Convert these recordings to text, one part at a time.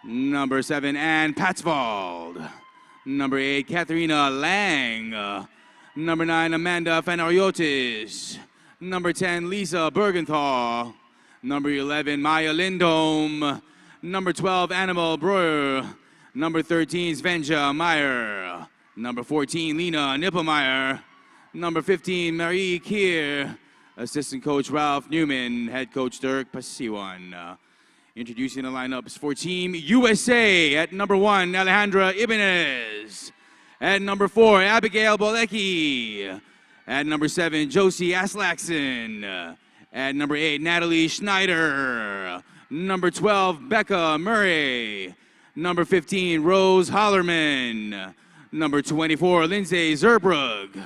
Number 7, Ann Patsvold. Number 8, Katharina Lang. Number 9, Amanda Fanariotis. Number 10, Lisa Bergenthal. Number 11, Maya Lindholm. Number 12, Annabelle Breuer. Number 13, Svenja Meyer. Number 14, Lena Nippelmeyer. Number 15, Marie Kier. Assistant coach Ralph Newman. Head coach Dirk Pasiwan. Introducing the lineups for Team USA. At number 1, Alejandra Ibanez. At number 4, Abigail Bolecki. At number 7, Josie Aslakson. At number 8, Natalie Schneider. Number 12, Becca Murray. Number 15, Rose Hollerman. Number 24, Lindsay Zerbrug.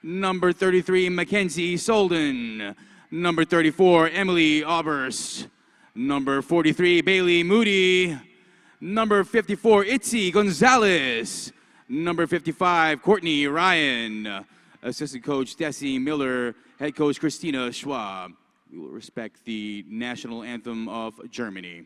Number 33, Mackenzie Solden. Number 34, Emily Aubers. Number 43, Bailey Moody. Number 54, Itzi Gonzalez. Number 55, Courtney Ryan. Assistant coach Desi Miller. Head coach Christina Schwab. We will respect the national anthem of Germany.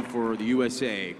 For the USA.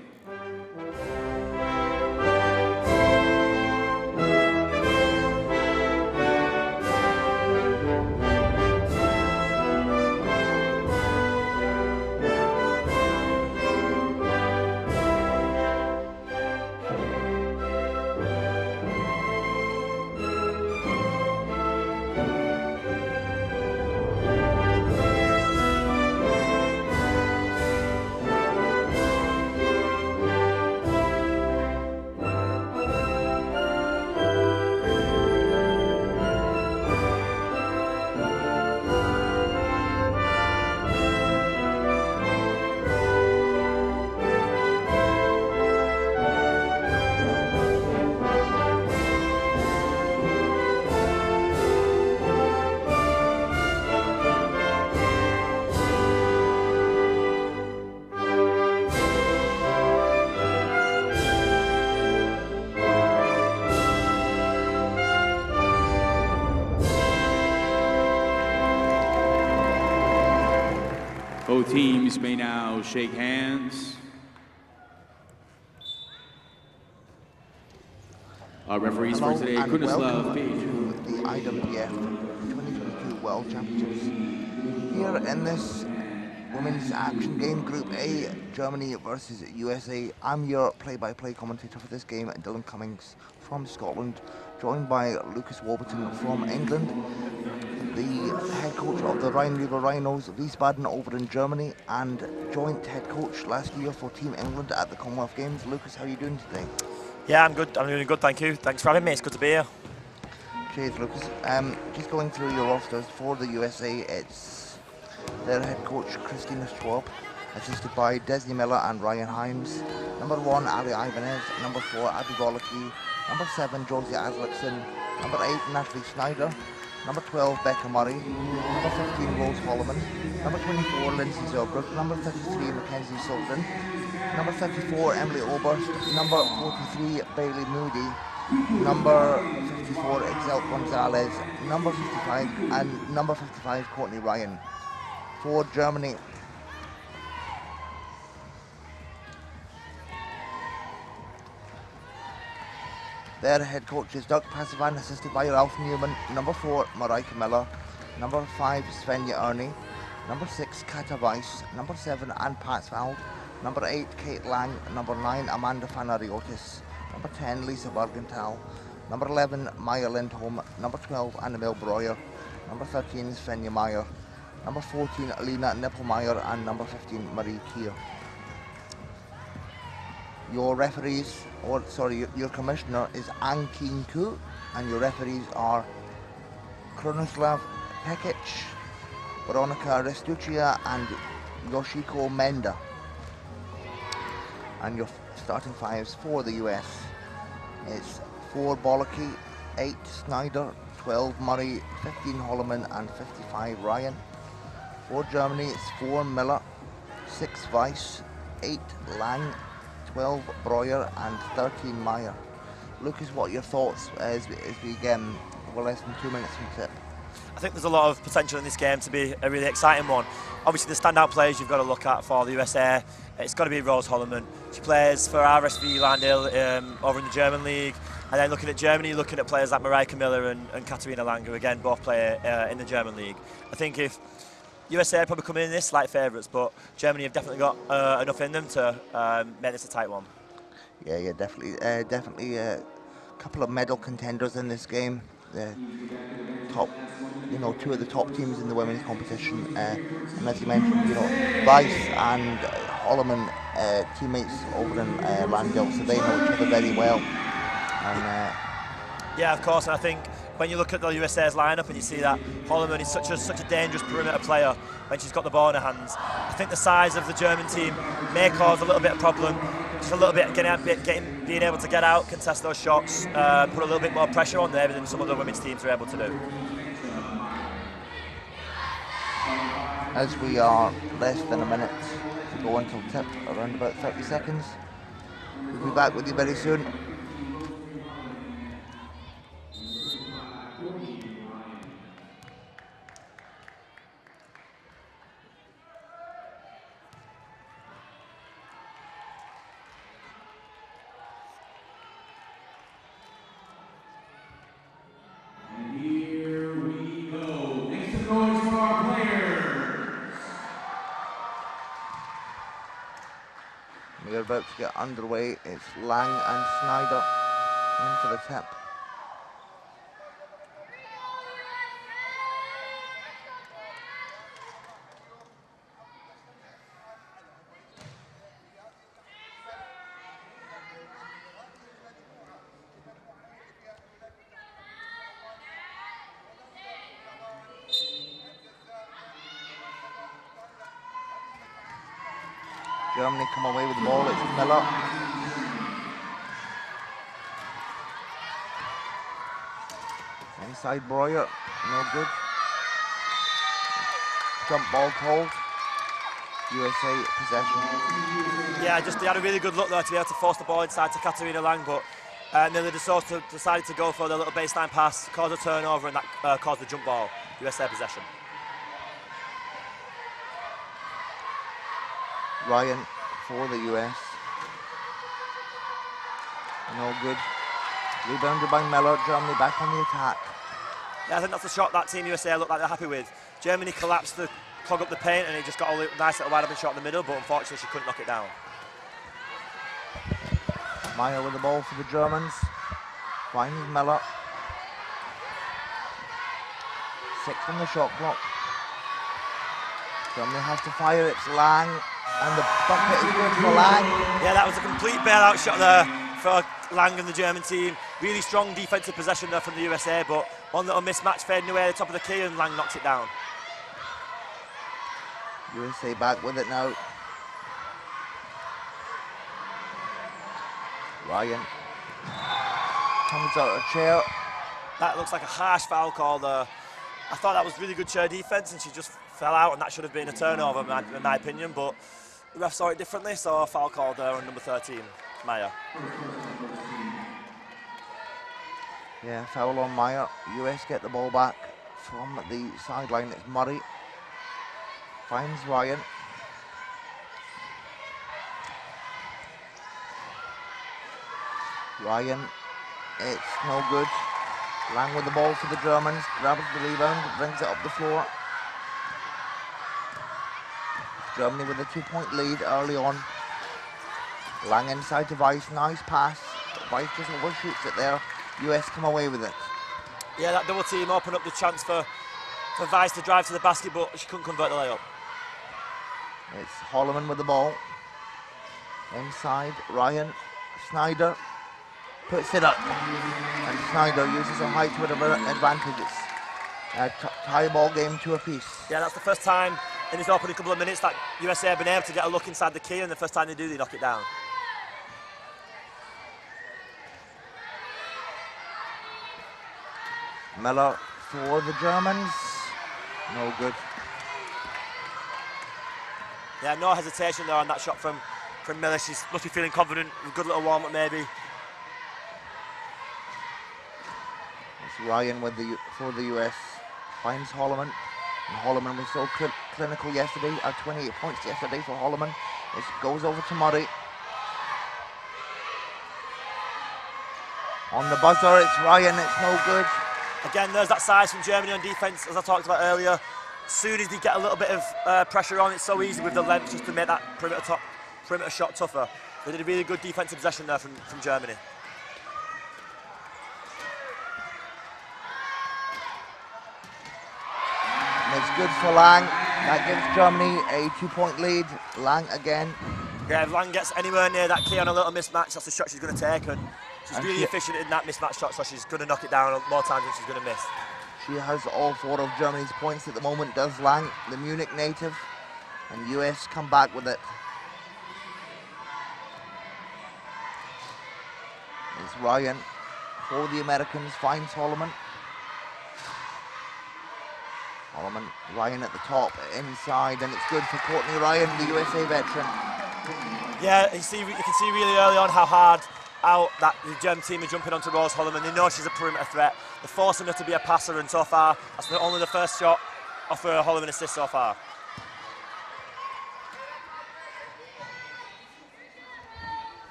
Both teams may now shake hands. Our referees for today, Kunislav Page. The IWBF 2022 World Championships. Here in this Women's Action Game Group A, Germany versus USA. I'm your play-by-play commentator for this game, Dylan Cummings from Scotland, joined by Lucas Warburton from England, the head coach of the Rhine River Rhinos, Wiesbaden over in Germany, and joint head coach last year for Team England at the Commonwealth Games. Lucas, how are you doing today? Yeah, I'm good. I'm doing good, thank you. Thanks for having me. It's good to be here. Cheers, Lucas. Just going through your rosters for the USA, it's their head coach Christina Schwab, assisted by Desi Miller and Ryan Himes. Number 1, Ali Ibanez. Number 4, Abby Bollecki. Number 7, Josie Aslakson. Number 8, Natalie Schneider. Number 12, Becca Murray. Number 15, Rose Holloman. Number 24, Lindsay Zerbrugg. Number 33, Mackenzie Sullivan. Number 34, Emily Oberst. Number 43, Bailey Moody. Number 54, Excel Gonzalez. Number 55, and number 55, Courtney Ryan. For Germany, their head coach is Doug Pasivan, assisted by Ralph Newman. Number 4, Marika Miller. Number 5, Svenja Ernie. Number 6, Kata Weiss. Number 7, Anne Patsvald. Number 8, Kate Lang. Number 9, Amanda Fanariotis. Number 10, Lisa Bergenthal. Number 11, Maya Lindholm. Number 12, Annabelle Breuer. Number 13, Svenja Meyer. Number 14, Alina Nippelmeyer. And number 15, Marie Kier. Your referees, or sorry, your commissioner is Ang Keen Koo, and your referees are Krunoslav Pekic, Veronica Restuccia, and Yoshiko Menda. And your starting fives for the US, it's 4 Bollocky, 8 Snyder, 12 Murray, 15 Holloman, and 55 Ryan. For Germany, it's 4 Miller, 6 Weiss, 8 Lang, 12 Breuer, and 13 Meyer. Lucas, what are your thoughts as we we're less than 2 minutes from tip? I think there's a lot of potential in this game to be a really exciting one. Obviously, the standout players you've got to look at for the USA, it's got to be Rose Holloman. She plays for RSV Landil over in the German league. And then looking at Germany, looking at players like Marijke Miller and Katharina Lang, who again both play in the German league. I think if USA probably come in this slight favourites, but Germany have definitely got enough in them to make this a tight one. Yeah, definitely a couple of medal contenders in this game. The top, 2 of the top teams in the women's competition, and as you mentioned, Weiss and Holloman, teammates over in Landil, so they know each other very well. And yeah, of course, and I think when you look at the USA's lineup and you see that Holloman is such a dangerous perimeter player when she's got the ball in her hands, I think the size of the German team may cause a little bit of problem. Just a little bit being able to get out, contest those shots, put a little bit more pressure on there than some of the women's teams are able to do. as we are less than a minute to go until tip, around about 30 seconds. We'll be back with you very soon. We're about to get underway. It's Lang and Snyder in for the tip. Germany come away with the ball, it's Miller. Inside Breuer, no good. Jump ball called. USA possession. Yeah, they had a really good look there to be able to force the ball inside to Katharina Lang, but Miller decided to go for the little baseline pass, caused a turnover, and that caused the jump ball. USA possession. Ryan for the US. No good. Rebounded by Miller. Germany back on the attack. Yeah, I think that's the shot that Team USA looked like they're happy with. Germany collapsed to clog up the paint, and he just got a nice little wide open shot in the middle, but unfortunately she couldn't knock it down. Meyer with the ball for the Germans. Finds Miller. 6 on the shot clock. Germany has to fire. It's Lang. And the bucket is good for Lang. Yeah, that was a complete bailout shot there for Lang and the German team. Really strong defensive possession there from the USA, but one little mismatch fading away at the top of the key, and Lang knocks it down. USA back with it now. Ryan comes out of chair. That looks like a harsh foul call there. I thought that was really good chair defense, and she just fell out, and that should have been a turnover in my opinion, but the ref saw it differently, so a foul call there on number 13, Meyer. Yeah, foul on Meyer. US get the ball back from the sideline. It's Murray. Finds Ryan. Ryan, it's no good. Lang with the ball for the Germans. Grabs the rebound, brings it up the floor. Germany with a 2-point lead early on. Lang inside to Weiss, nice pass. Weiss just overshoots it there. US come away with it. Yeah, that double team opened up the chance for Weiss to drive to the basket, but she couldn't convert the layup. It's Holloman with the ball. Inside, Ryan. Snyder puts it up. And Snyder uses her height to her advantage. It's a tie ball game, 2 apiece. Yeah, that's the first time in this opening couple of minutes that USA have been able to get a look inside the key, and the first time they do, they knock it down. Miller for the Germans. No good. Yeah, no hesitation there on that shot from Miller. She must be feeling confident. A good little warm-up maybe. It's Ryan with for the US. Finds Holloman. And Holloman was so clinical yesterday. 28 points yesterday for Holloman. It goes over to Murray. On the buzzer, it's Ryan. It's no good. Again, there's that size from Germany on defense, as I talked about earlier. As soon as they get a little bit of pressure on, it's so easy with the length just to make that perimeter shot tougher. They did a really good defensive possession there from Germany. And it's good for Lang. That gives Germany a 2-point lead. Lang again. Yeah, if Lang gets anywhere near that key on a little mismatch, that's the shot she's going to take. And she's really efficient in that mismatch shot, so she's going to knock it down more times than she's going to miss. She has all 4 of Germany's points at the moment, does Lang, the Munich native. And US come back with it. It's Ryan for the Americans, finds Holloman. Holloman, Ryan at the top, inside, and it's good for Courtney Ryan, the USA veteran. Yeah, you can see really early on how hard that the German team are jumping onto Rose Holloman. They know she's a perimeter threat. They're forcing her to be a passer, and so far, that's only the first shot off her Holloman assist so far.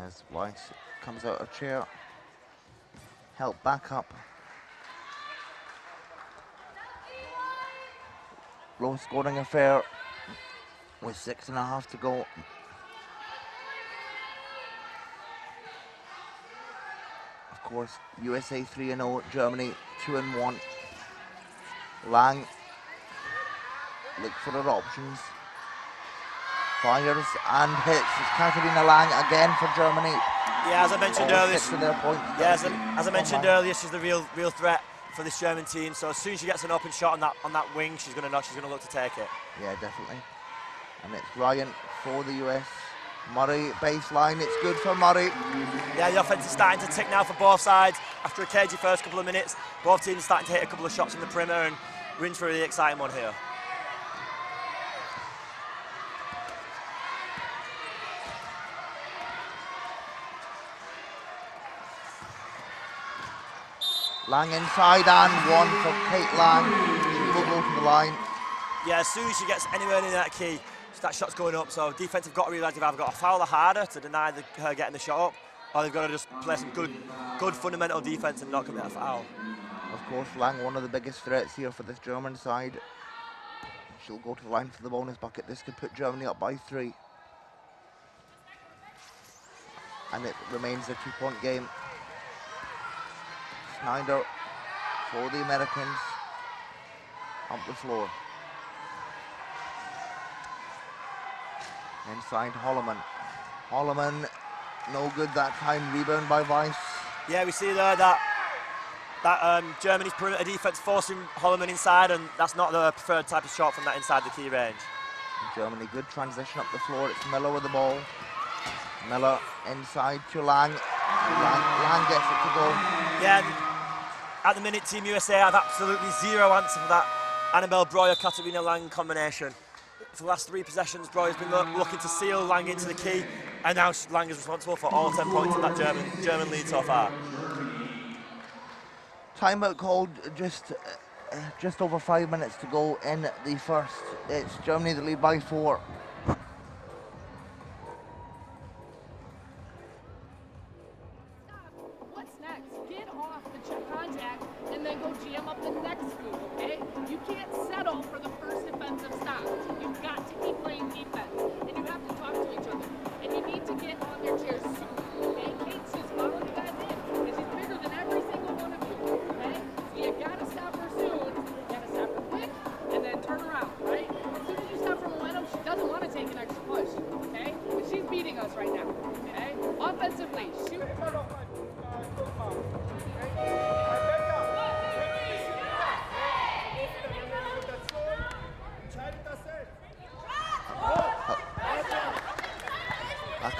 As Weiss comes out of chair, help back up. Low scoring affair with 6.5 to go. Of course, USA 3-0, Germany 2-1. Lang look for her options. Fires and hits. It's Katharina Lang again for Germany. Yeah, as I mentioned earlier. Yeah, as I mentioned earlier, she's the real threat for this German team. So as soon as she gets an open shot on that wing, she's going to look to take it. Yeah, definitely. And it's Ryan for the US. Murray baseline. It's good for Murray. Yeah, the offense is starting to tick now for both sides. After a cagey first couple of minutes, both teams are starting to hit a couple of shots in the perimeter, and we're in for a really exciting one here. Lang inside and 1 for Kate Lang. She will go to the line. Yeah, as soon as she gets anywhere near that key, that shot's going up. So defense have got to realise they've either got to foul her harder to deny her getting the shot up, or they've got to just play some good fundamental defense and not commit a foul. Of course, Lang, one of the biggest threats here for this German side. She'll go to the line for the bonus bucket. This could put Germany up by 3. And it remains a 2-point game. Snyder for the Americans. Up the floor. Inside Holloman. Holloman, no good that time. Rebound by Weiss. Yeah, we see there that Germany's perimeter defense forcing Holloman inside, and that's not the preferred type of shot from that inside the key range. Germany, good transition up the floor. It's Miller with the ball. Miller inside to Lang. Lang gets it to go. Yeah, at the minute, Team USA have absolutely zero answer for that Annabelle Breuer-Katharina Lang combination. For the last 3 possessions, Breuer's been looking to seal Lang into the key, and now Lang is responsible for all 10 points of that German lead so far. Timeout called just over 5 minutes to go in the first. It's Germany the lead by 4. What's next? Get off the contact and then go jam up the next move, okay? You can't settle for the first and best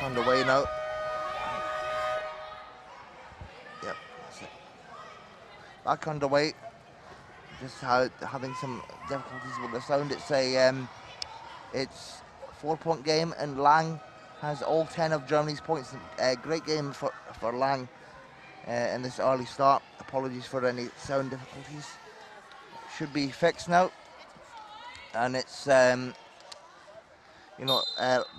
underway now. Yep, that's it. Back underway. Just having some difficulties with the sound. It's 4-point game, and Lang has all 10 of Germany's points. Great game for Lang in this early start. Apologies for any sound difficulties. Should be fixed now. And it's,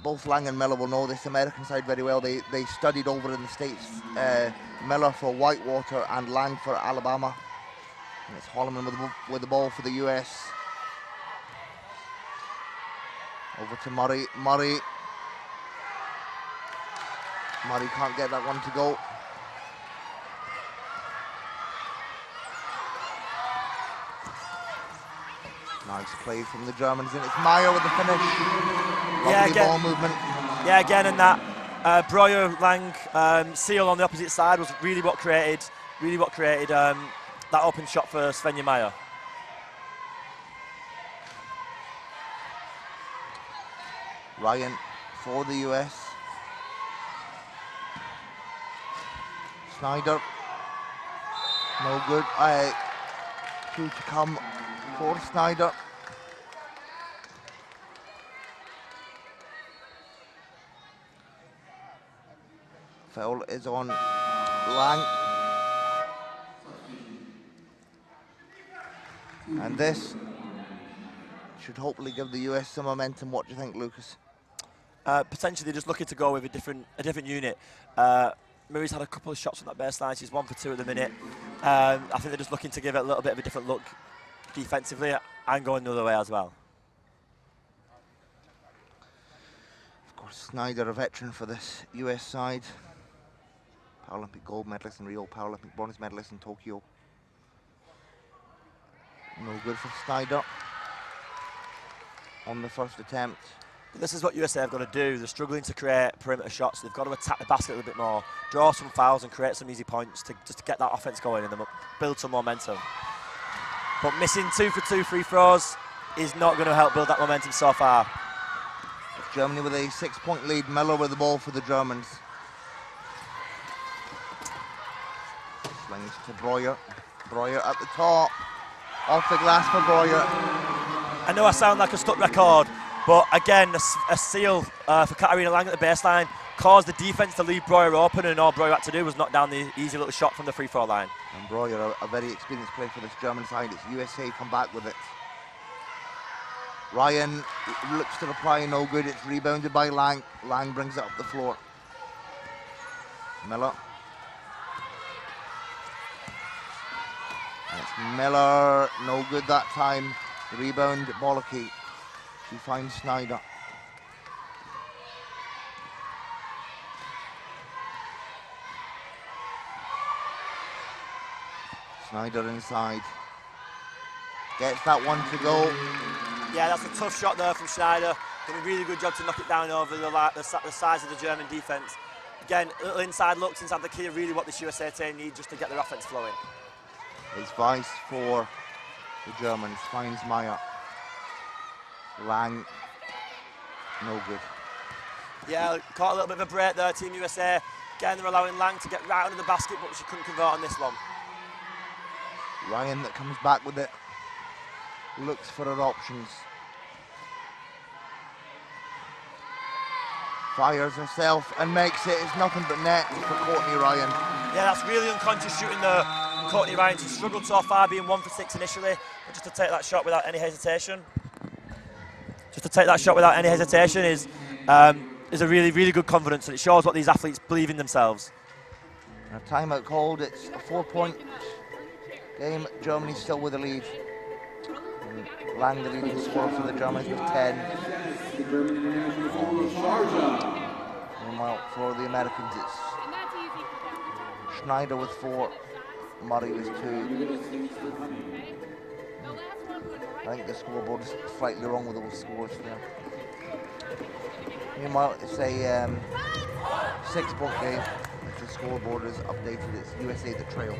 both Lang and Miller will know this American side very well. They studied over in the States. Miller for Whitewater and Lang for Alabama. And it's Holloman with the ball for the US. Over to Murray. Murray can't get that one to go. Nice play from the Germans, and it's Meyer with the finish. Lovely ball movement. Yeah, again, and that Breuer Lang seal on the opposite side was really what created that open shot for Svenja Meyer. Ryan for the US. Snyder. No good. Two to come for Snyder. Foul is on Lang. And this should hopefully give the US some momentum. What do you think, Lucas? Potentially just looking to go with a different unit. Murray's had a couple of shots from that baseline. She's 1 for 2 at the minute. I think they're just looking to give it a little bit of a different look defensively and going the other way as well. Of course, Snyder, a veteran for this US side. Paralympic gold medalist in Rio, Paralympic bronze medalist in Tokyo. No good for Snyder on the first attempt. But this is what USA have got to do. They're struggling to create perimeter shots. They've got to attack the basket a little bit more, draw some fouls and create some easy points just to get that offense going and build some momentum. But missing 2 for 2 free throws is not going to help build that momentum so far. Germany with a 6-point lead. Miller with the ball for the Germans. Slings to Breuer. Breuer at the top. Off the glass for Breuer. I know I sound like a stuck record, but again, a seal for Katarina Lang at the baseline caused the defense to leave Breuer open, and all Breuer had to do was knock down the easy little shot from the free throw line. And Breuer, a very experienced player for this German side. It's USA come back with it. Ryan looks to reply, no good. It's rebounded by Lang. Lang brings it up the floor. Miller. It's Miller, no good that time. Rebound, Bollocky. She finds Snyder. Snyder inside. Gets that one to go. Yeah, that's a tough shot there from Schneider. Did a really good job to knock it down over the size of the German defense. Again, little inside looks inside the key are really what this USA team need just to get their offense flowing. It's Weiss for the Germans. Finds Meyer. Lang, no good. Yeah, caught a little bit of a break there, Team USA. Again, they're allowing Lang to get right under the basket, but she couldn't convert on this one. Ryan that comes back with it. Looks for her options. Fires herself and makes it. It's nothing but net for Courtney Ryan. Yeah, that's really unconscious shooting there. Courtney Ryan, she struggled so far, being 1 for 6 initially, but just to take that shot without any hesitation. Is a really, really good confidence, and it shows what these athletes believe in themselves. And a timeout called. It's a 4-point game. Germany still with the lead. And Lang, the leading scorer for the Germans, with 10. Meanwhile, for the Americans, it's Schneider with 4, Murray with 2. I think the scoreboard is slightly wrong with those scores there. Meanwhile, it's a 6-point game. If the scoreboard is updated, it's USA the trail.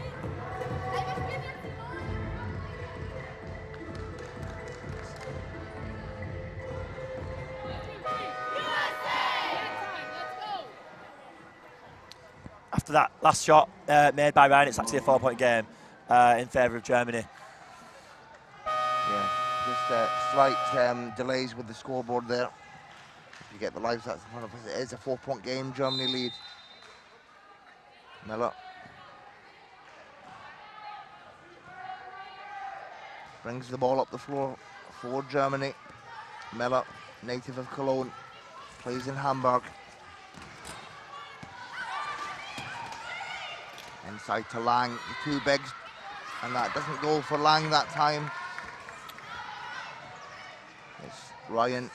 after that last shot made by Ryan, it's actually a 4-point game in favour of Germany. Yeah, just slight delays with the scoreboard there. If you get the live stats in front of us, it is a 4-point game. Germany lead. Miller brings the ball up the floor for Germany. Miller, native of Cologne, plays in Hamburg. Inside to Lang, the two bigs, and that doesn't go for Lang that time. It's Ryan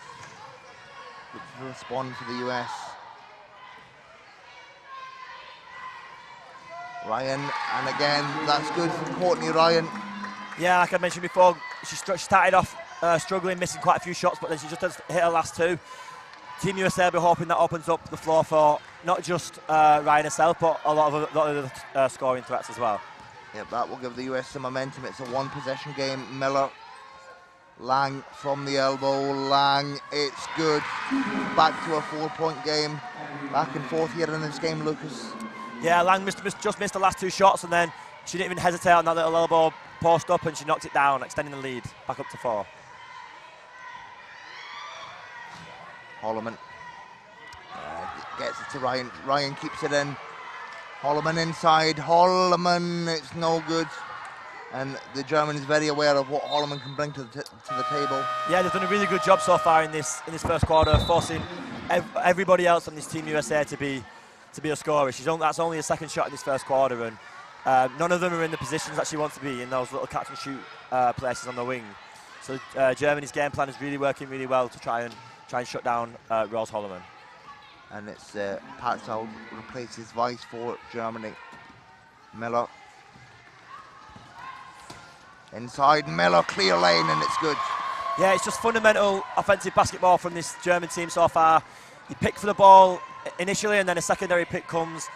to respond for the US. Ryan, and again, that's good for Courtney Ryan. Yeah, like I mentioned before, she started off struggling, missing quite a few shots, but then she just does hit her last two. Team USA will be hoping that opens up the floor for not just Ryan herself, but a lot of other scoring threats as well. Yeah, that will give the US some momentum. It's a one-possession game. Miller, Lang from the elbow. Lang, it's good. Back to a 4-point game. Back and forth here in this game, Lucas. Yeah, Lang just missed the last two shots, and then she didn't even hesitate on that little elbow post up, and she knocked it down, extending the lead back up to 4. Holloman gets it to Ryan. Ryan keeps it in. Holloman inside. Holloman, it's no good. And the German is very aware of what Holloman can bring to the table. Yeah, they've done a really good job so far in this first quarter, forcing everybody else on this Team USA to be a scorer. That's only a second shot in this first quarter, and none of them are in the positions that she wants to be in, those little catch and shoot places on the wing. So Germany's game plan is really working really well to try and shut down Rose Holloman. And it's Patzold replaces Weiss for Germany. Miller. Inside, Miller, clear lane, and it's good. Yeah, it's just fundamental offensive basketball from this German team so far. You pick for the ball initially, and then a secondary pick comes.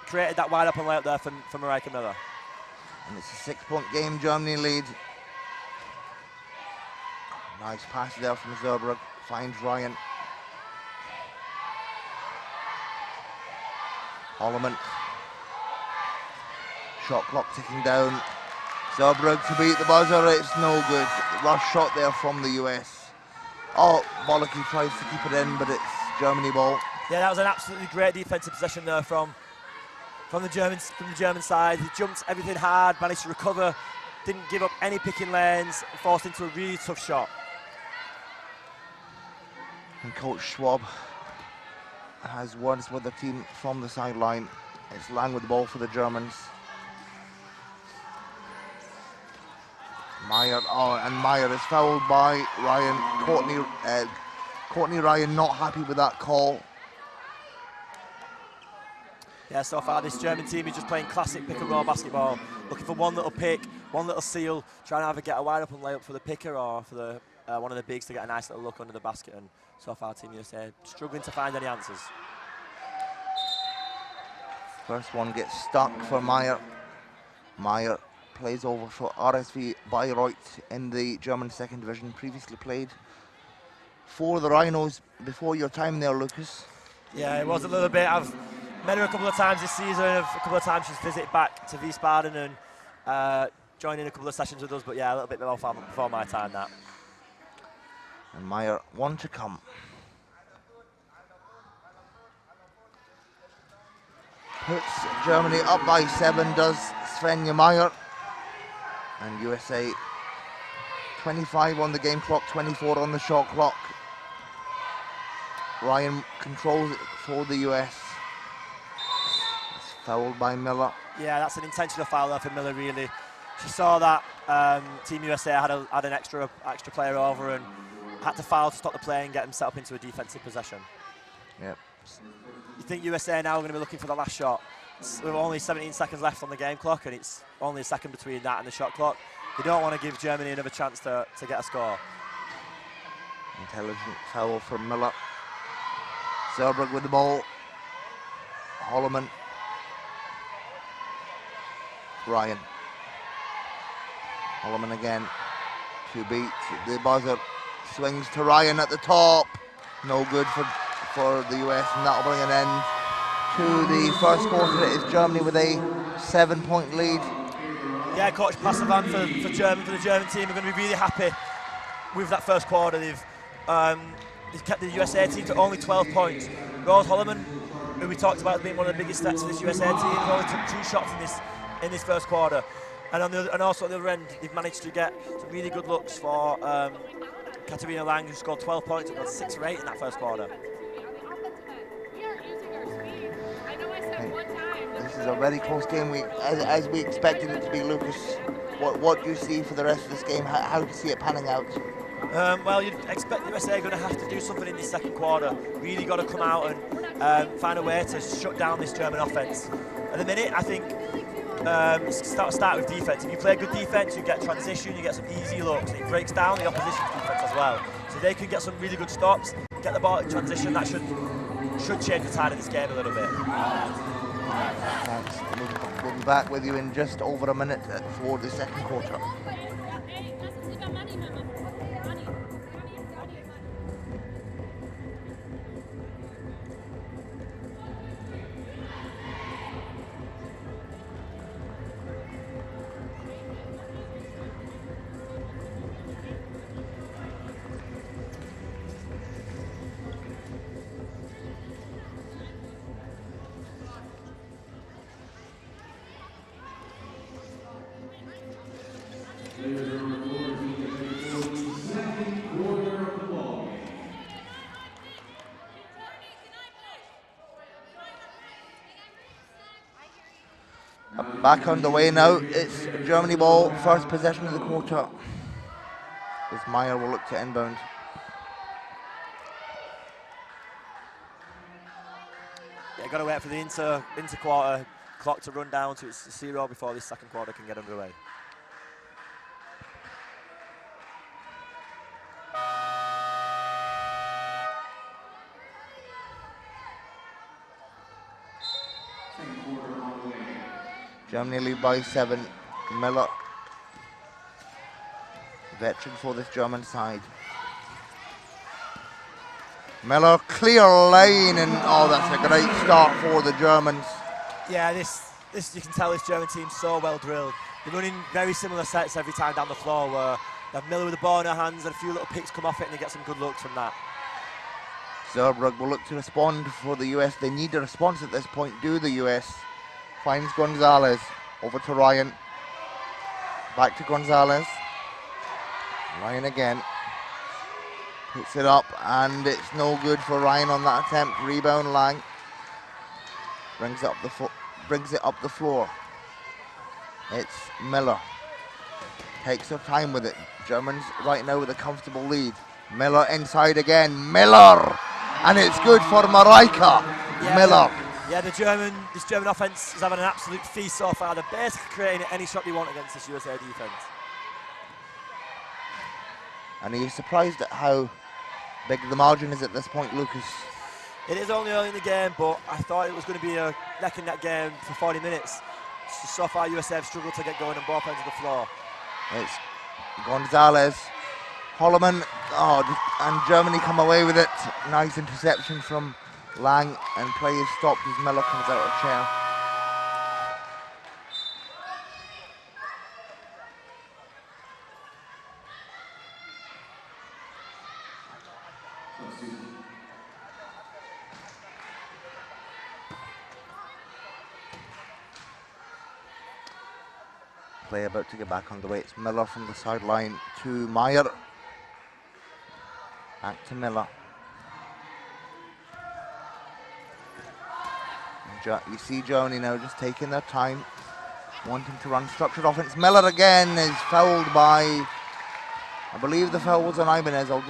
Created that wide open layup there for Mariah Miller. And it's a 6-point game, Germany lead. Nice pass there from Zerbrugg, finds Ryan. Holloman. Shot clock ticking down. Zerbrugg to beat the buzzer, it's no good. Rush shot there from the US. Oh, Bollocky tries to keep it in, but it's Germany ball. Yeah, that was an absolutely great defensive possession there from the German side. He jumped everything hard, managed to recover, didn't give up any picking lanes, forced into a really tough shot. And Coach Schwab has words with the team from the sideline. It's Lang with the ball for the Germans. Meyer, and Meyer is fouled by Ryan. Courtney Ryan not happy with that call. Yeah, so far this German team is just playing classic pick and roll basketball, looking for one little pick, one little seal, trying to either get a wide open layup for the picker or for the one of the bigs to get a nice little look under the basket. And so far Team USA struggling to find any answers. First one gets stuck for Meyer. Meyer plays over for RSV Bayreuth in the German second division, previously played for the Rhinos before your time there, Lucas. Yeah, it was a little bit. I've met her a couple of times this season. A couple of times she's visited back to Wiesbaden and joined in a couple of sessions with us, but yeah, a little bit before my time that. And Meyer, one to come. Puts Germany up by 7, does Svenja Meyer. And USA 25 on the game clock, 24 on the shot clock. Ryan controls it for the US. It's fouled by Miller. Yeah, that's an intentional foul there for Miller, really. She saw that Team USA had an extra player over and had to foul to stop the play and get them set up into a defensive possession. Yep. You think USA now are going to be looking for the last shot? With only 17 seconds left on the game clock, and it's only a second between that and the shot clock. They don't want to give Germany another chance to get a score. Intelligent foul from Miller. Zerbrugg with the ball. Holloman. Ryan. Holloman again. To beat the buzzer. Swings to Ryan at the top. No good for the US, and that'll bring an end to the first quarter. It is Germany with a 7-point lead. Yeah, Coach Passavan for the German team are going to be really happy with that first quarter. They've kept the USA team to only 12 points. Rose Holloman, who we talked about as being one of the biggest threats for this USA team, only took 2 shots in this first quarter. And also at the other end, they've managed to get some really good looks for Katarina Lang, who scored 12 points and got 6 or 8 in that first quarter. This is a very close game, as we expected it to be, Lucas. What do you see for the rest of this game? How do you see it panning out? Well, you'd expect the USA are going to have to do something in this second quarter. Really got to come out and find a way to shut down this German offence. At the minute, I think start with defence. If you play good defence, you get transition, you get some easy looks. It breaks down the opposition's defence as well. So they can get some really good stops, get the ball in transition. That should change the tide of this game a little bit. Thanks. We'll be back with you in just over a minute for the second quarter. Back on the way now. It's Germany ball, first possession of the quarter. As Meyer will look to inbound. Yeah, got to wait for the inter-quarter clock to run down to its 0 before this second quarter can get underway. Germany lead by 7. Miller, veteran for this German side. Miller, clear lane, and oh, that's a great start for the Germans. Yeah, this you can tell this German team's so well drilled. They're running very similar sets every time down the floor, where they have Miller with the ball in her hands and a few little picks come off it, and they get some good looks from that. Zerbrugg will look to respond for the US. They need a response at this point. Do the US? Finds Gonzalez. Over to Ryan. Back to Gonzalez. Ryan again. Puts it up, and it's no good for Ryan on that attempt. Rebound Lang. Brings it up the floor. It's Miller. Takes her time with it. Germans right now with a comfortable lead. Miller inside again. Miller! And it's good for Mareike. Yeah, Miller. Yeah, this German offense is having an absolute feast so far. They're basically creating any shot they want against this USA defense. And are you surprised at how big the margin is at this point, Lucas? It is only early in the game, but I thought it was going to be a neck-and-neck game for 40 minutes. So far, USA have struggled to get going on both ends of the floor. It's Gonzalez, Holloman, and Germany come away with it. Nice interception from Lang, and play is stopped as Miller comes out of chair. Play about to get back on the way. It's Miller from the sideline to Meyer. Back to Miller. You see Germany now just taking their time, wanting to run structured offense. Miller again is fouled by, I believe the foul was on Ibanez. Or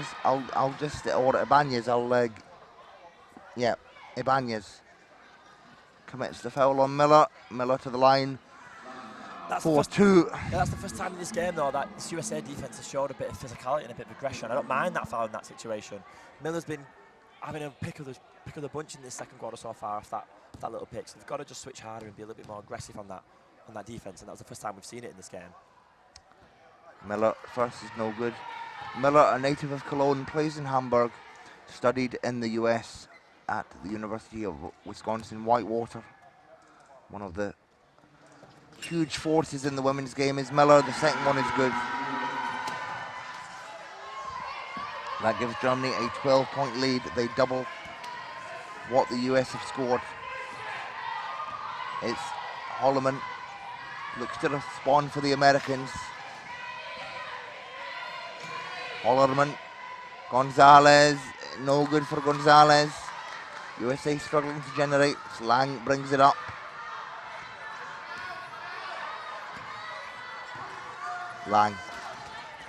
Ibanez. Ibanez commits the foul on Miller. Miller to the line. That's 4-2. Yeah, that's the first time in this game, though, that this USA defense has showed a bit of physicality and a bit of aggression. I don't mind that foul in that situation. Miller's been having a pick of the bunch in this second quarter so far off that little pick. So they've got to just switch harder and be a little bit more aggressive on that defense, and that was the first time we've seen it in this game. Miller first is no good. Miller, a native of Cologne, plays in Hamburg, studied in the US, at the University of Wisconsin-Whitewater. One of the huge forces in the women's game is Miller. The second one is good. That gives Germany a 12-point lead. They double what the US have scored. It's Holloman. Looks to respond for the Americans. Hollerman. Gonzalez. No good for Gonzalez. USA struggling to generate. Lang brings it up. Lang.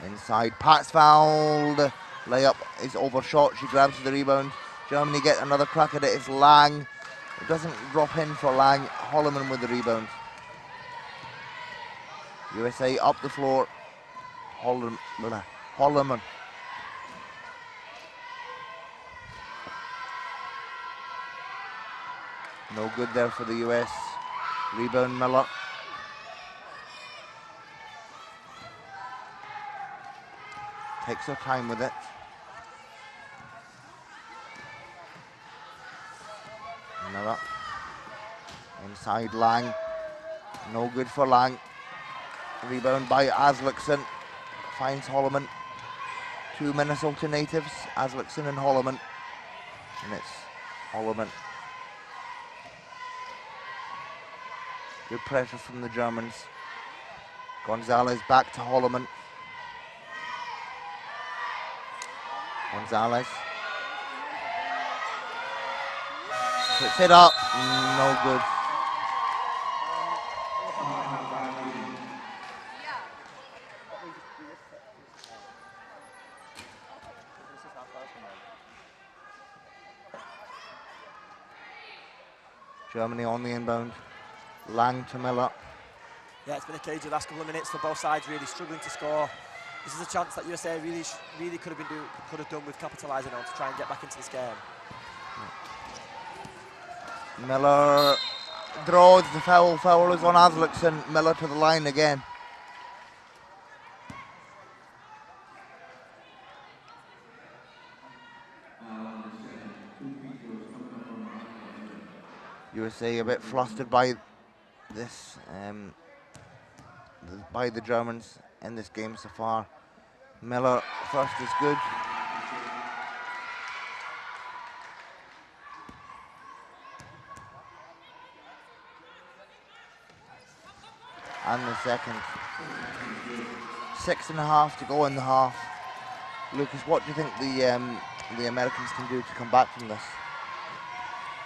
Inside. Patsfeld. Layup is overshot. She grabs the rebound. Germany get another crack at it. It's Lang. It doesn't drop in for Lang. Holloman with the rebound. USA up the floor. Holloman. No good there for the US. Rebound Miller. Takes her time with it. Miller. Inside Lang. No good for Lang. Rebound by Aslickson. Finds Holloman. 2 Minnesota natives, Aslickson and Holloman. And it's Holloman. Good pressure from the Germans. Gonzalez back to Holloman. Gonzalez. Puts it up. No good. Germany on the inbound. Lang to Miller. Yeah, it's been a cagey last couple of minutes for both sides, really struggling to score. This is a chance that USA really could have done with capitalising on to try and get back into this game. Miller draws the foul. Foul is on Aslickson. Miller to the line again. USA a bit flustered by this, by the Germans in this game so far. Miller first is good. And the second. 6.5 to go in the half. Lucas, what do you think the Americans can do to come back from this?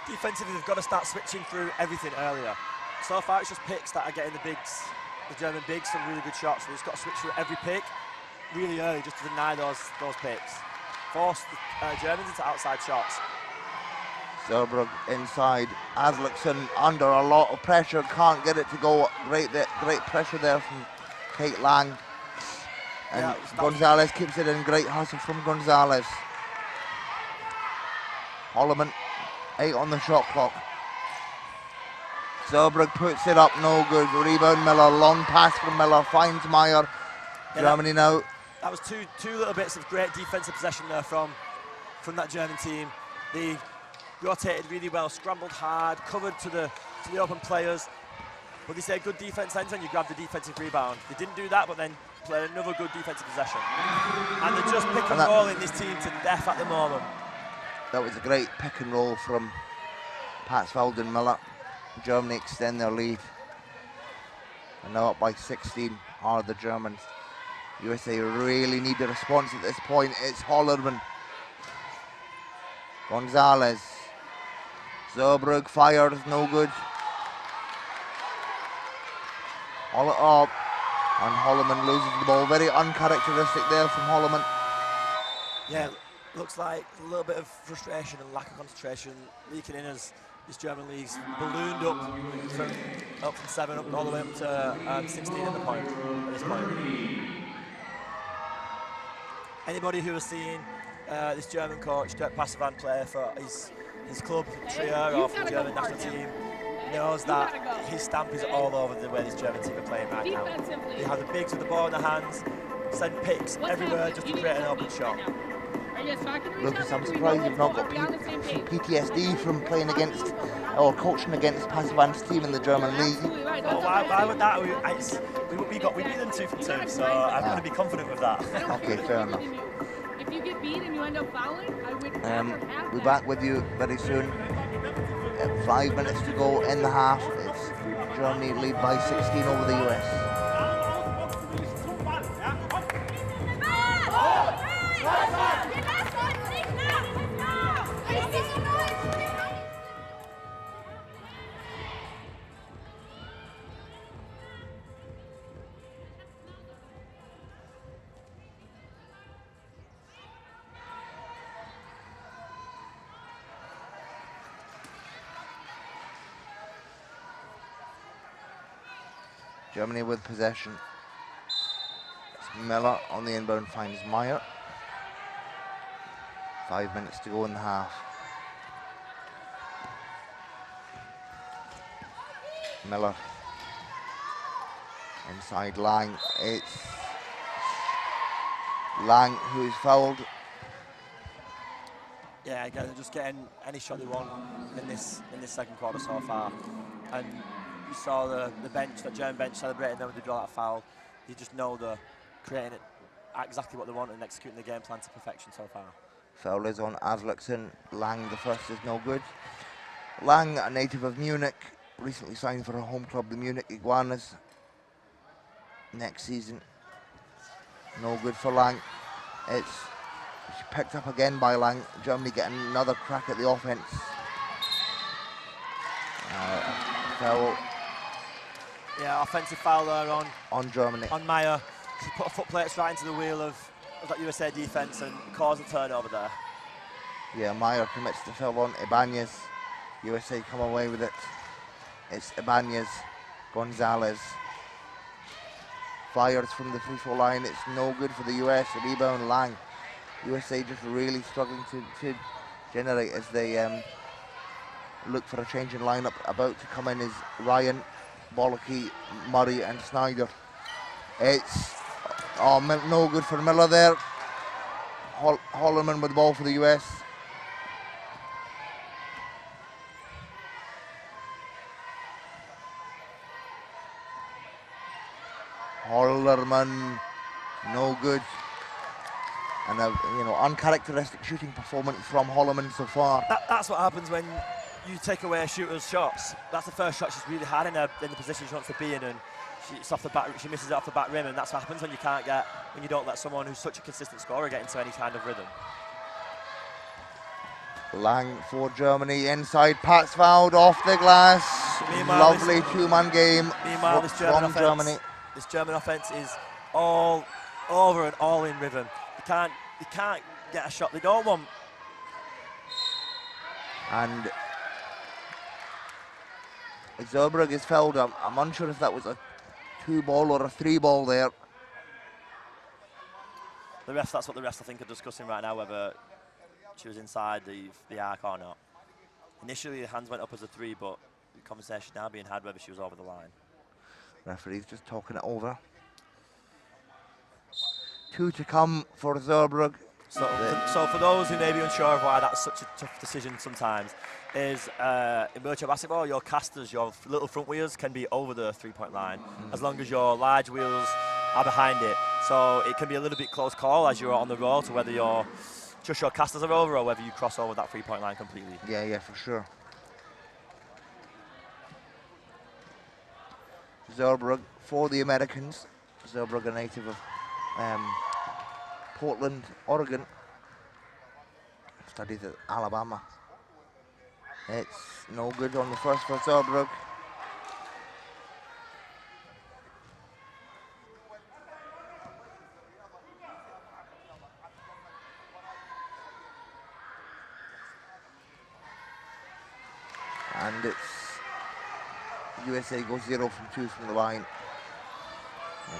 Defensively, they've got to start switching through everything earlier. So far, it's just picks that are getting the German bigs, some really good shots. So they've just got to switch through every pick really early just to deny those picks. Force the Germans into outside shots. Zerbrug inside. Aslickson under a lot of pressure, can't get it to go. Great pressure there from Kate Lang. And yeah, Gonzalez keeps it in. Great hustle from Gonzalez. Holloman, 8 on the shot clock. Zerbrug puts it up, no good. Rebound Miller, long pass from Miller, finds Meyer. Yeah, Germany now. That was two little bits of great defensive possession there from that German team. They rotated really well, scrambled hard, covered to the open players. But they say good defense ends when you grab the defensive rebound. They didn't do that, but then played another good defensive possession. And they're just pick and rolling this team to death at the moment. That was a great pick and roll from Patsfeld and Miller. Germany extend their lead. And now up by 16 are the Germans. USA really need a response at this point. It's Hollerman. Gonzalez. Zerbrug fires, no good. All up. And Holloman loses the ball. Very uncharacteristic there from Holloman. Yeah, looks like a little bit of frustration and lack of concentration leaking in as this German league's ballooned up from 7 up all the way up to 16 at this point. Anybody who has seen this German coach, Dirk Passevan, play for his club, Trier, or for the German national team, knows that his stamp is all over the way this German team are playing right now. They have the bigs with the ball in their hands, send picks everywhere just to create an open shot. Lucas, I'm surprised you've not got PTSD from playing against or coaching against Passivan's team in the German league. Oh, why would that? We beat them 2 for 2, so I'm going to be confident with that. Okay, fair enough. If you get beat and you end up fouling, I would We'll be back with you very soon. 5 minutes to go in the half. It's Germany lead by 16 over the US. Germany with possession. It's Miller on the inbound, finds Meyer. 5 minutes to go in the half. Miller inside Lang. It's Lang who is fouled. Yeah, again, they're just getting any shot they want in this second quarter so far. And you saw the bench, the German bench celebrating them when they draw that foul. You just know they're creating it exactly what they want and executing the game plan to perfection so far. Foul is on Aslaksen. Lang, the first, is no good. Lang, a native of Munich, recently signed for her home club, the Munich Iguanas. Next season, no good for Lang. It's picked up again by Lang. Germany getting another crack at the offense. Foul. Yeah, offensive foul there on Germany. On Meyer. She put her foot plates right into the wheel of that USA defense and caused a turnover there. Yeah, Meyer commits the foul on Ibanez. USA come away with it. It's Ibanez, Gonzalez. Fires from the free throw line. It's no good for the US. Rebound Lang. USA just really struggling to generate as they look for a change in lineup. About to come in is Ryan, Bollocky, Murray and Snyder. It's no good for Miller there. Holloman with the ball for the US. Hollerman, no good. And a uncharacteristic shooting performance from Holloman so far. That's what happens when you take away a shooter's shots. That's the first shot she's really had in the position she wants to be in, and she misses it off the back rim, and that's what happens when you don't let someone who's such a consistent scorer get into any kind of rhythm. Lang for Germany, inside, Pat's fouled off the glass. Lovely two-man game from Germany. This German offense is all over and all in rhythm. They can't get a shot they don't want. And Zerbrugg is fouled. I'm unsure if that was a 2-ball or a 3-ball there. That's what the refs I think are discussing right now, whether she was inside the arc or not. Initially the hands went up as a 3, but the conversation now being had whether she was over the line. Referee's just talking it over. 2 to come for Zerbrugg. So for those who may be unsure of why that's such a tough decision sometimes, is in virtual basketball, your casters, your little front wheels can be over the 3-point line, as long as your large wheels are behind it. So it can be a little bit close call as you're on the roll to whether your casters are over or whether you cross over that 3-point line completely. Yeah, for sure. Zerbrugg for the Americans. Zerbrugg, a native of Portland, Oregon. Studied at Alabama. It's no good on the first for Zerbrugg. And it's USA goes 0 from 2 from the line.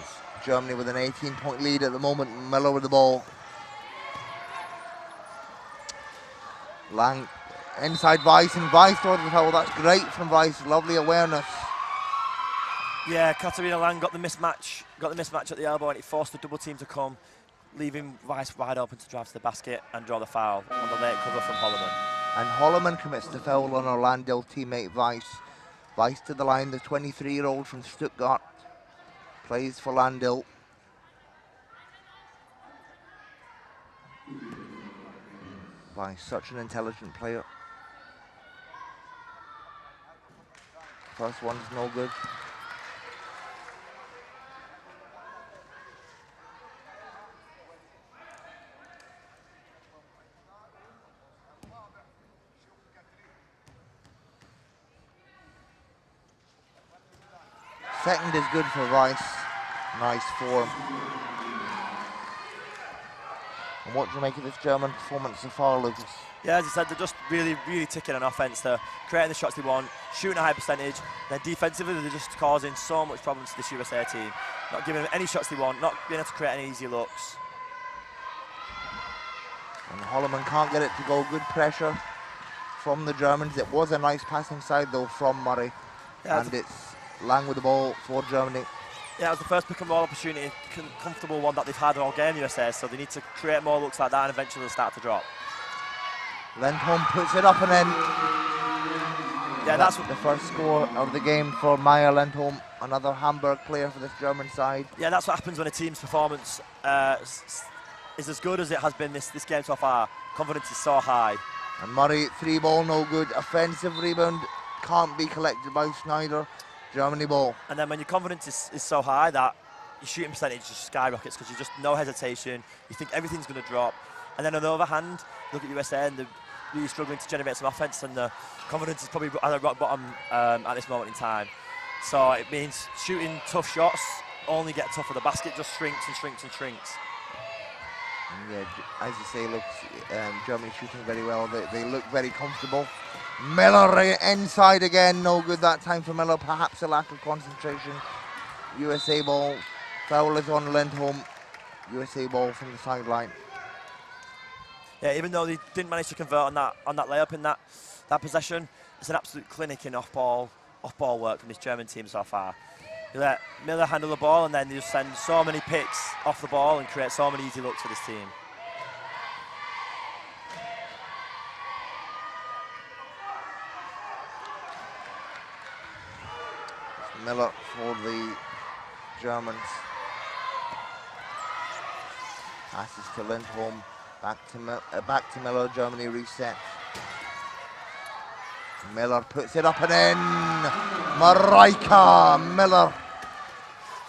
It's Germany with an 18-point lead at the moment. Miller with the ball. Lang inside Weiss, and Weiss throws the foul. That's great from Weiss. Lovely awareness. Yeah, Katarina Lang got the mismatch at the elbow, and it forced the double team to come. leaving Weiss wide open to drive to the basket and draw the foul on the late cover from Holloman. And Holloman commits the foul on Orlando teammate Weiss. Weiss to the line, the 23-year-old from Stuttgart. Plays for Landil. Weiss, such an intelligent player. First one's no good. Second is good for Weiss. Nice form. And what do you make of this German performance so far, Lucas? Yeah, as I said, they're just really ticking on offense. They're creating the shots they want, shooting a high percentage. Then defensively, they're just causing so much problems to this USA team. Not giving them any shots they want, not being able to create any easy looks. And Holloman can't get it to go. Good pressure from the Germans. It was a nice pass inside, though, from Murray. Yeah, and it's Lang with the ball for Germany. Yeah, it was the first pick and roll opportunity, comfortable one that they've had all game, USA, so they need to create more looks like that and eventually they'll start to drop. Lindholm puts it up and in. Yeah, that's the first score of the game for Maya Lindholm, another Hamburg player for this German side. Yeah, that's what happens when a team's performance is as good as it has been this game so far. Confidence is so high. And Murray, 3 ball, no good. Offensive rebound can't be collected by Schneider. Germany ball. And then when your confidence is so high that your shooting percentage just skyrockets because you just no hesitation, you think everything's going to drop. And then on the other hand, look at USA and they're really struggling to generate some offense and the confidence is probably at the rock bottom at this moment in time. So it means shooting tough shots only get tougher. The basket just shrinks and shrinks and shrinks. Yeah, as you say, look, Germany shooting very well. They look very comfortable. Miller inside again, no good that time for Miller. Perhaps a lack of concentration. USA ball. Foul is on Lindholm. USA ball from the sideline. Yeah, even though they didn't manage to convert on that layup in that possession, it's an absolute clinic in off-ball work from this German team so far. You let Miller handle the ball and then they just send so many picks off the ball and create so many easy looks for this team. It's Miller for the Germans. Passes to Lindholm, back to Miller. Germany reset. Miller puts it up and in. Mareike Miller.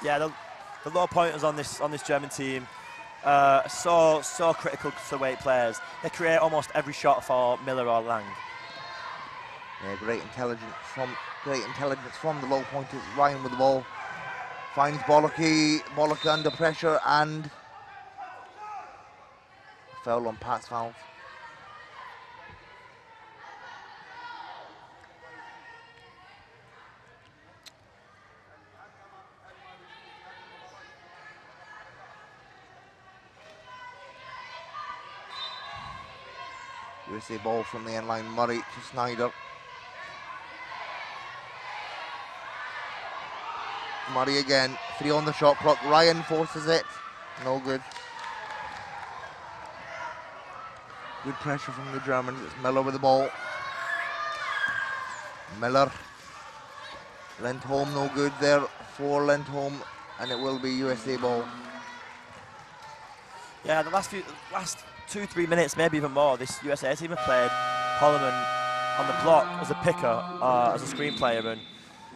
Yeah, the low pointers on this German team so critical to the weight players. They create almost every shot for Miller or Lang. Yeah, great intelligence from the low pointers. Ryan with the ball finds Bollocky under pressure and foul on Patsvald. USA ball from the end line. Murray to Snyder. Murray again. 3 on the shot clock. Ryan forces it. No good. Good pressure from the Germans. It's Miller with the ball. Miller. Lindholm no good there for Lindholm, and it will be USA ball. Yeah, the last 2-3 minutes, maybe even more, this USA team have played Holloman on the block as a picker, as a screen player, and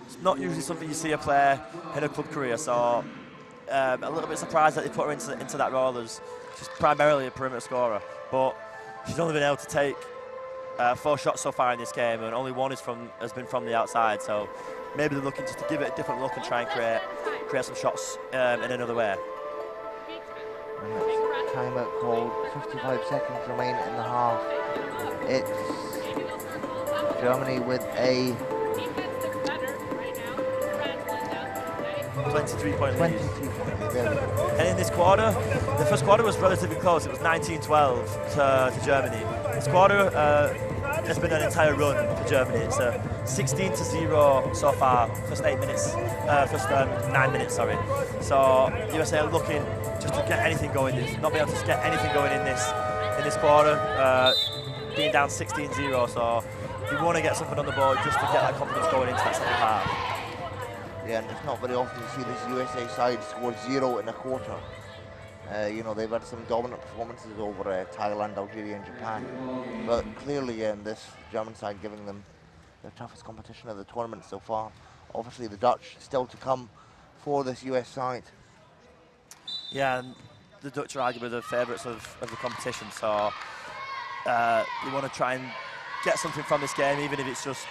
it's not usually something you see a player in a club career, so a little bit surprised that they put her into that role as she's primarily a perimeter scorer, but she's only been able to take 4 shots so far in this game, and only 1 has been from the outside, so maybe they're looking just to give it a different look and try and create some shots in another way. Timeout called. 55 seconds remain in the half. It's Germany with a 23-point lead. And in this quarter, the first quarter was relatively close. It was 19-12 to Germany. This quarter has been an entire run for Germany. It's 16-0 so far. First 9 minutes, sorry. So USA are looking just to get anything going. Not being able to get anything going in this quarter, being down 16-0. So you want to get something on the board just to get that confidence going into that second half. Yeah, and it's not very often you see this USA side score 0 in a quarter. You know, they've had some dominant performances over Thailand, Algeria and Japan. But clearly this German side giving them the toughest competition of the tournament so far. Obviously the Dutch still to come for this US side. Yeah, and the Dutch are arguably the favourites of the competition, so you want to try and get something from this game, even if it's just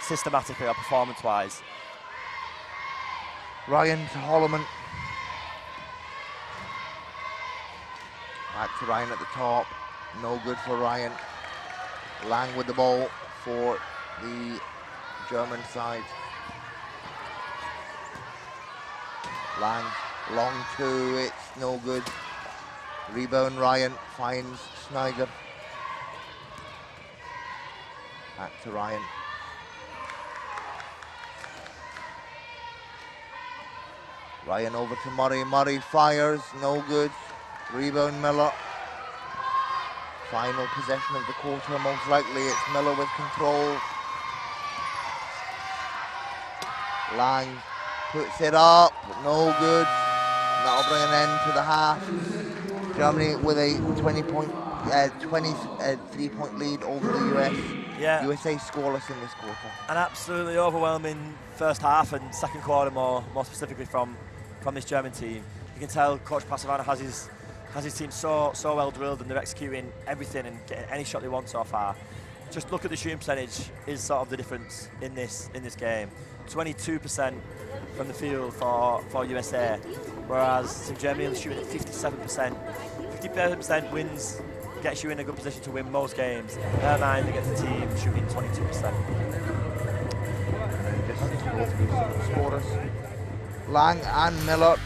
systematically or performance-wise. Ryan to Holloman. Back to Ryan at the top. No good for Ryan. Lang with the ball for the German side. Lang, long two, it's no good. Rebound Ryan finds Schneider. Back to Ryan. Ryan over to Murray. Murray fires, no good. Rebound Miller. Final possession of the quarter, most likely it's Miller with control. Lang puts it up, no good. That'll bring an end to the half. Germany with a 23-point lead over the US. Yeah. USA scoreless in this quarter. An absolutely overwhelming first half and second quarter more specifically from this German team. You can tell Coach Pasavano has his team so well drilled, and they're executing everything and getting any shot they want so far. Just look at the shooting percentage is sort of the difference in this game. 22% from the field for USA, whereas Team Germany is shooting at 57%. 57% wins, gets you in a good position to win most games. Bear in mind against the team shooting 22%. And just go through some of the scorers. Lang and Miller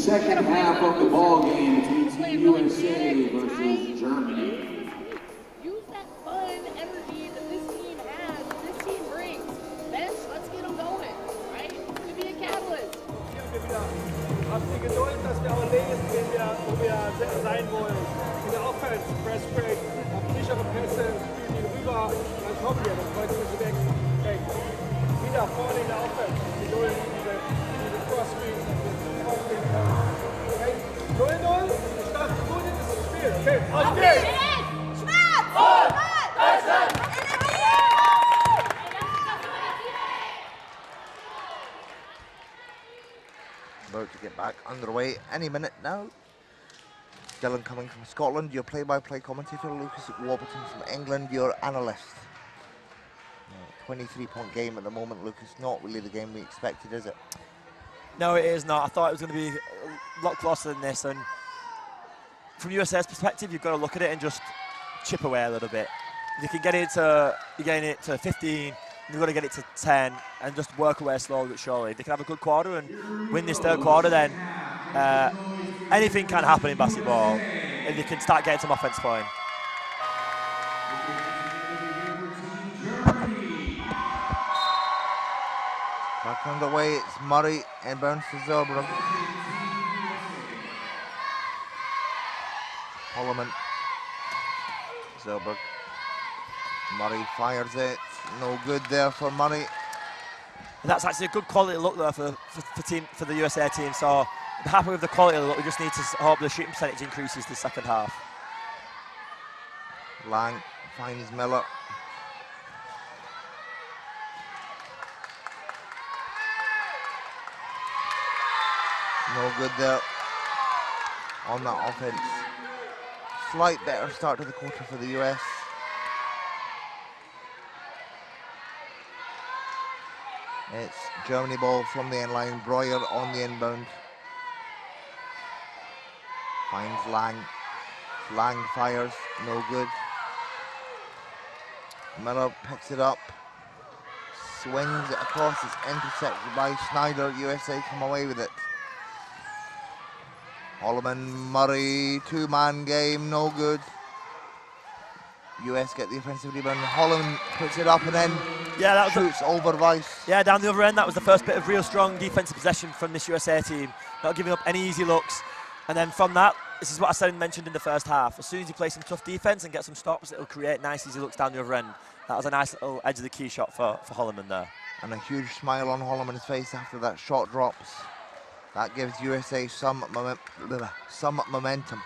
second half of the ball game between Team USA versus Germany. Use that fun energy that this team has, that this team brings. Bench, let's get them going, right? To be a catalyst. Habt ihr Geduld, dass wir auch lesen, wo wir sein wollen. In der Offense, Press Break, habt sichere Pässe, spielen die rüber, dann kommen wir, dann kreuzen wir sie weg. Hey, wieder vorne in der Offense, Geduld, diese Cross-Screens, okay, 0-0, wir starten gut in das Spiel, okay, auf geht's! About to get back underway any minute now. Dylan coming from Scotland, your play-by-play commentator. Lucas Warburton from England, your analyst. 23-point game at the moment, Lucas. Not really the game we expected, is it? No, it is not. I thought it was going to be a lot closer than this. And from USA's perspective, you've got to look at it and just chip away a little bit. If you can get it to, you're getting it to 15, you've got to get it to 10 and just work away slowly but surely. If they can have a good quarter and win this third quarter, then anything can happen in basketball if they can start getting some offense going. Back underway, it's Murray inbounds to Zerbrugg. Holloman. Zerbrugg. Murray fires it. No good there for Murray. That's actually a good quality look there for the USA team. So I'm happy with the quality of the look. We just need to hope the shooting percentage increases the second half. Lang finds Miller. No good there on that offense. Slight better start to the quarter for the US. It's Germany ball from the end line. Breuer on the inbound. Finds Lang. Lang fires. No good. Miller picks it up. Swings it across. It's intercepted by Schneider. USA come away with it. Holloman, Murray, two-man game, no good. US get the offensive rebound. Holloman puts it up and then shoots over Weiss. Yeah, down the other end, that was the first bit of real strong defensive possession from this USA team. Not giving up any easy looks. And then from that, this is what I said and mentioned in the first half. As soon as you play some tough defense and get some stops, it'll create nice, easy looks down the other end. That was a nice little edge of the key shot for Holloman there. And a huge smile on Holloman's face after that shot drops. That gives USA some momentum.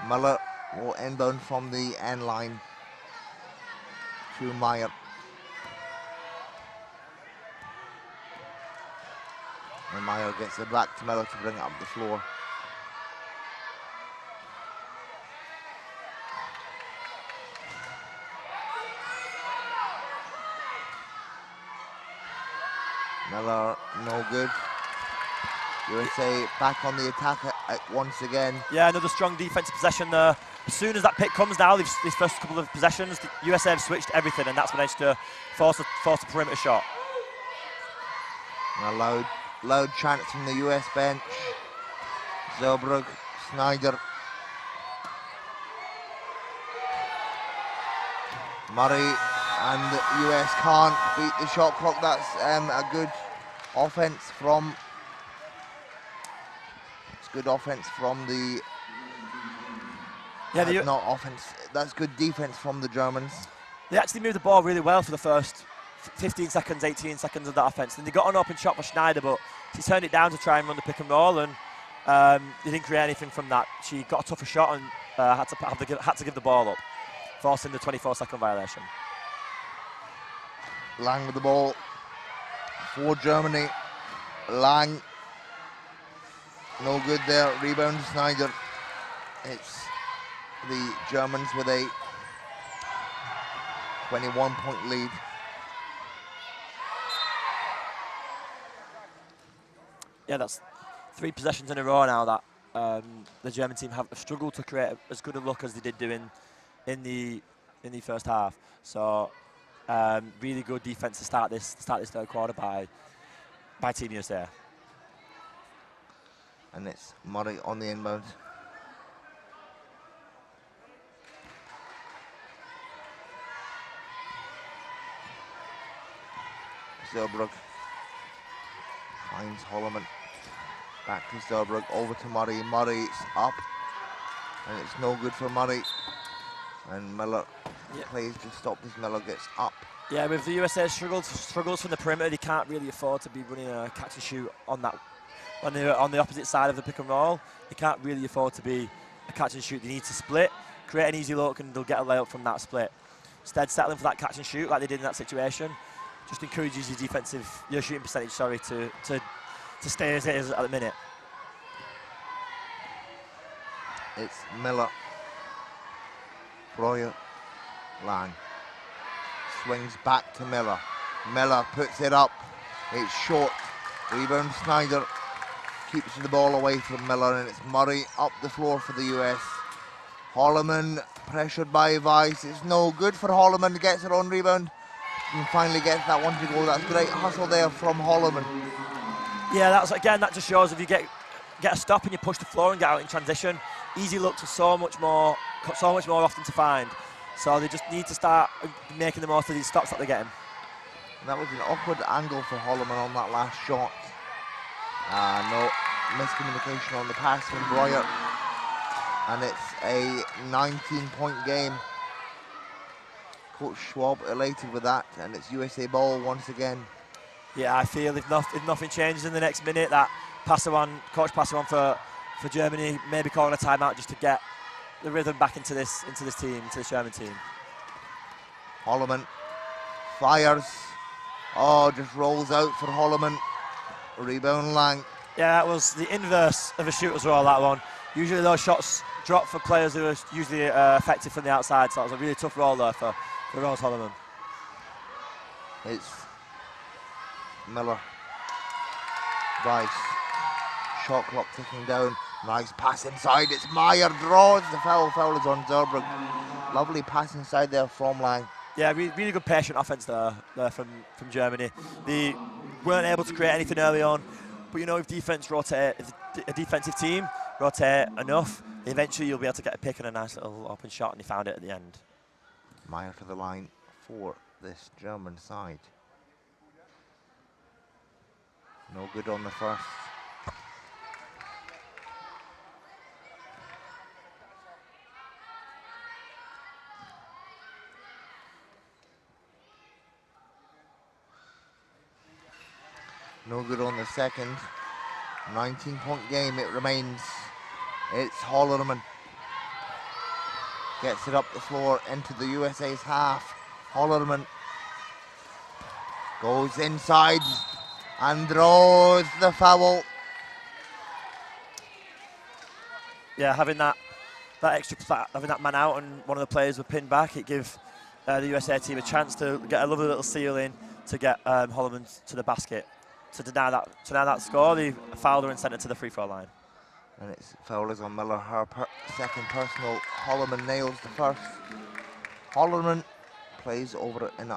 Miller will inbound from the end line to Meyer. And Meyer gets it back to Miller to bring it up the floor. Miller, no good. USA back on the attack once again. Yeah, another strong defensive possession there. As soon as that pick comes now, these first couple of possessions, the USA have switched everything, and that's managed to force a perimeter shot. And a loud chant from the US bench. Zerbrugg, Schneider. Murray, and the US can't beat the shot clock. That's a good offense from. It's good offense from the. Yeah, not offense. That's good defense from the Germans. They actually moved the ball really well for the first 15 seconds, 18 seconds of that offense. And they got an open shot for Schneider, but she turned it down to try and run the pick and roll, and they didn't create anything from that. She got a tougher shot and had to give the ball up, forcing the 24-second violation. Lang with the ball for Germany. Lang, no good there. Rebound to Schneider. It's the Germans with a 21-point lead. Yeah, that's 3 possessions in a row now that the German team have struggled to create as good a look as they did do in the first half. So really good defense to start this third quarter by Team USA. And it's Murray on the inbound. Zerbrugg finds Holloman. Back to Zerbrugg, over to Murray. Murray's up, and it's no good for Murray. And Miller plays to stop this. Miller gets up. Yeah, with the USA struggles from the perimeter, they can't really afford to be running a catch and shoot on that on the opposite side of the pick and roll. They can't really afford to be a catch and shoot. They need to split, create an easy look, and they'll get a layup from that split. Instead, settling for that catch and shoot like they did in that situation just encourages your shooting percentage, to stay as it is at the minute. It's Miller. Breuer. Lang. Swings back to Miller. Miller puts it up. It's short. Rebound Snyder. Keeps the ball away from Miller, and it's Murray up the floor for the US. Holloman pressured by Weiss. It's no good for Holloman. Gets her own rebound. And finally gets that one to go. That's great hustle there from Holloman. Yeah, that just shows if you get a stop and you push the floor and get out in transition, easy looks are so much more often to find. So they just need to start making the most of these stops that they're getting. And that was an awkward angle for Holloman on that last shot. No miscommunication on the pass from Breuer. And it's a 19-point game. Coach Schwab elated with that, and it's USA ball once again. Yeah, I feel if nothing changes in the next minute, that Coach Passeron for Germany maybe calling a timeout just to get the rhythm back into this team, into the Sherman team. Holloman fires. Oh, just rolls out for Holloman. Rebound Lang. Yeah, that was the inverse of a shooter's roll, that one. Usually those shots drop for players who are usually effective from the outside, so it was a really tough roll there for Rose Holloman. It's Miller. Weiss. Shot clock ticking down. Nice pass inside. It's Meyer draws the foul. Foul is on Zerbrugg. Lovely pass inside there from Lang. Yeah, really good patient offense there from Germany. They weren't able to create anything early on, but you know, if a defensive team rotate enough, eventually you'll be able to get a pick and a nice little open shot, and he found it at the end. Meyer to the line for this German side. No good on the first. No good on the second. 19-point game it remains. It's Holloman. Gets it up the floor into the USA's half. Holloman goes inside and draws the foul. Yeah, having that man out and one of the players were pinned back, it gives the USA team a chance to get a lovely little seal in to get Holloman to the basket. To deny that score, they fouled her and sent it to the free throw line. And it's foul is on Miller, her second personal. Holloman nails the first. Holloman plays over in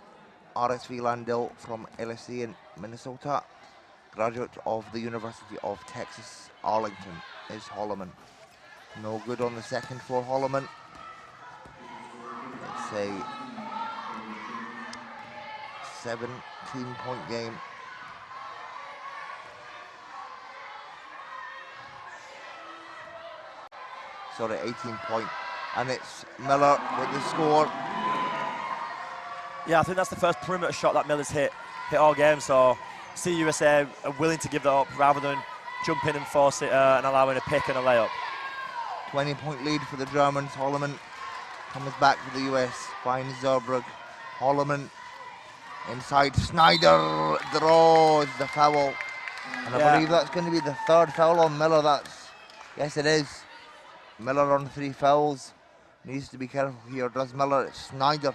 RSV Landell from LSE in Minnesota. Graduate of the University of Texas, Arlington is Holloman. No good on the second for Holloman. It's a 17-point game. Sorry, 18-point. And it's Miller with the score. Yeah, I think that's the first perimeter shot that Miller's hit all game. So see USA are willing to give that up rather than jump in and force it and allowing a pick and a layup. 20-point lead for the Germans. Holloman comes back to the US, finds Zerbrugg. Holloman inside. Snyder draws the foul. And I believe that's going to be the third foul on Miller. Yes, it is. Miller on 3 fouls. Needs to be careful here. Does Miller? It's Snyder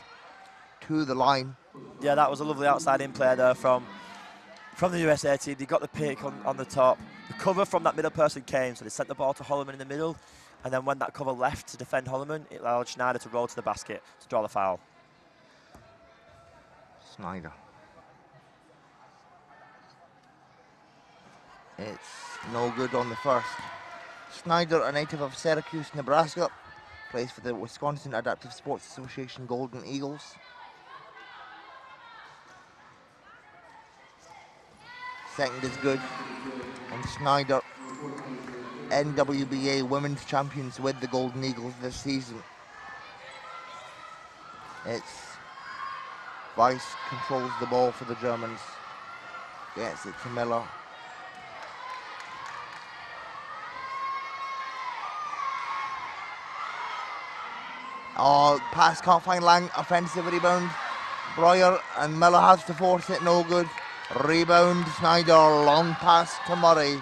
to the line. Yeah, that was a lovely outside in play there from the USA team. They got the pick on the top. The cover from that middle person came, so they sent the ball to Holloman in the middle. And then when that cover left to defend Holloman, it allowed Schneider to roll to the basket to draw the foul. Snyder. It's no good on the first. Snyder, a native of Syracuse, Nebraska, plays for the Wisconsin Adaptive Sports Association Golden Eagles. Second is good. And Snyder, NWBA Women's Champions with the Golden Eagles this season. It's Weiss controls the ball for the Germans. Gets it to Miller. Oh, pass can't find Lang. Offensive rebound. Breuer and Miller has to force it. No good. Rebound. Snyder. Long pass to Murray.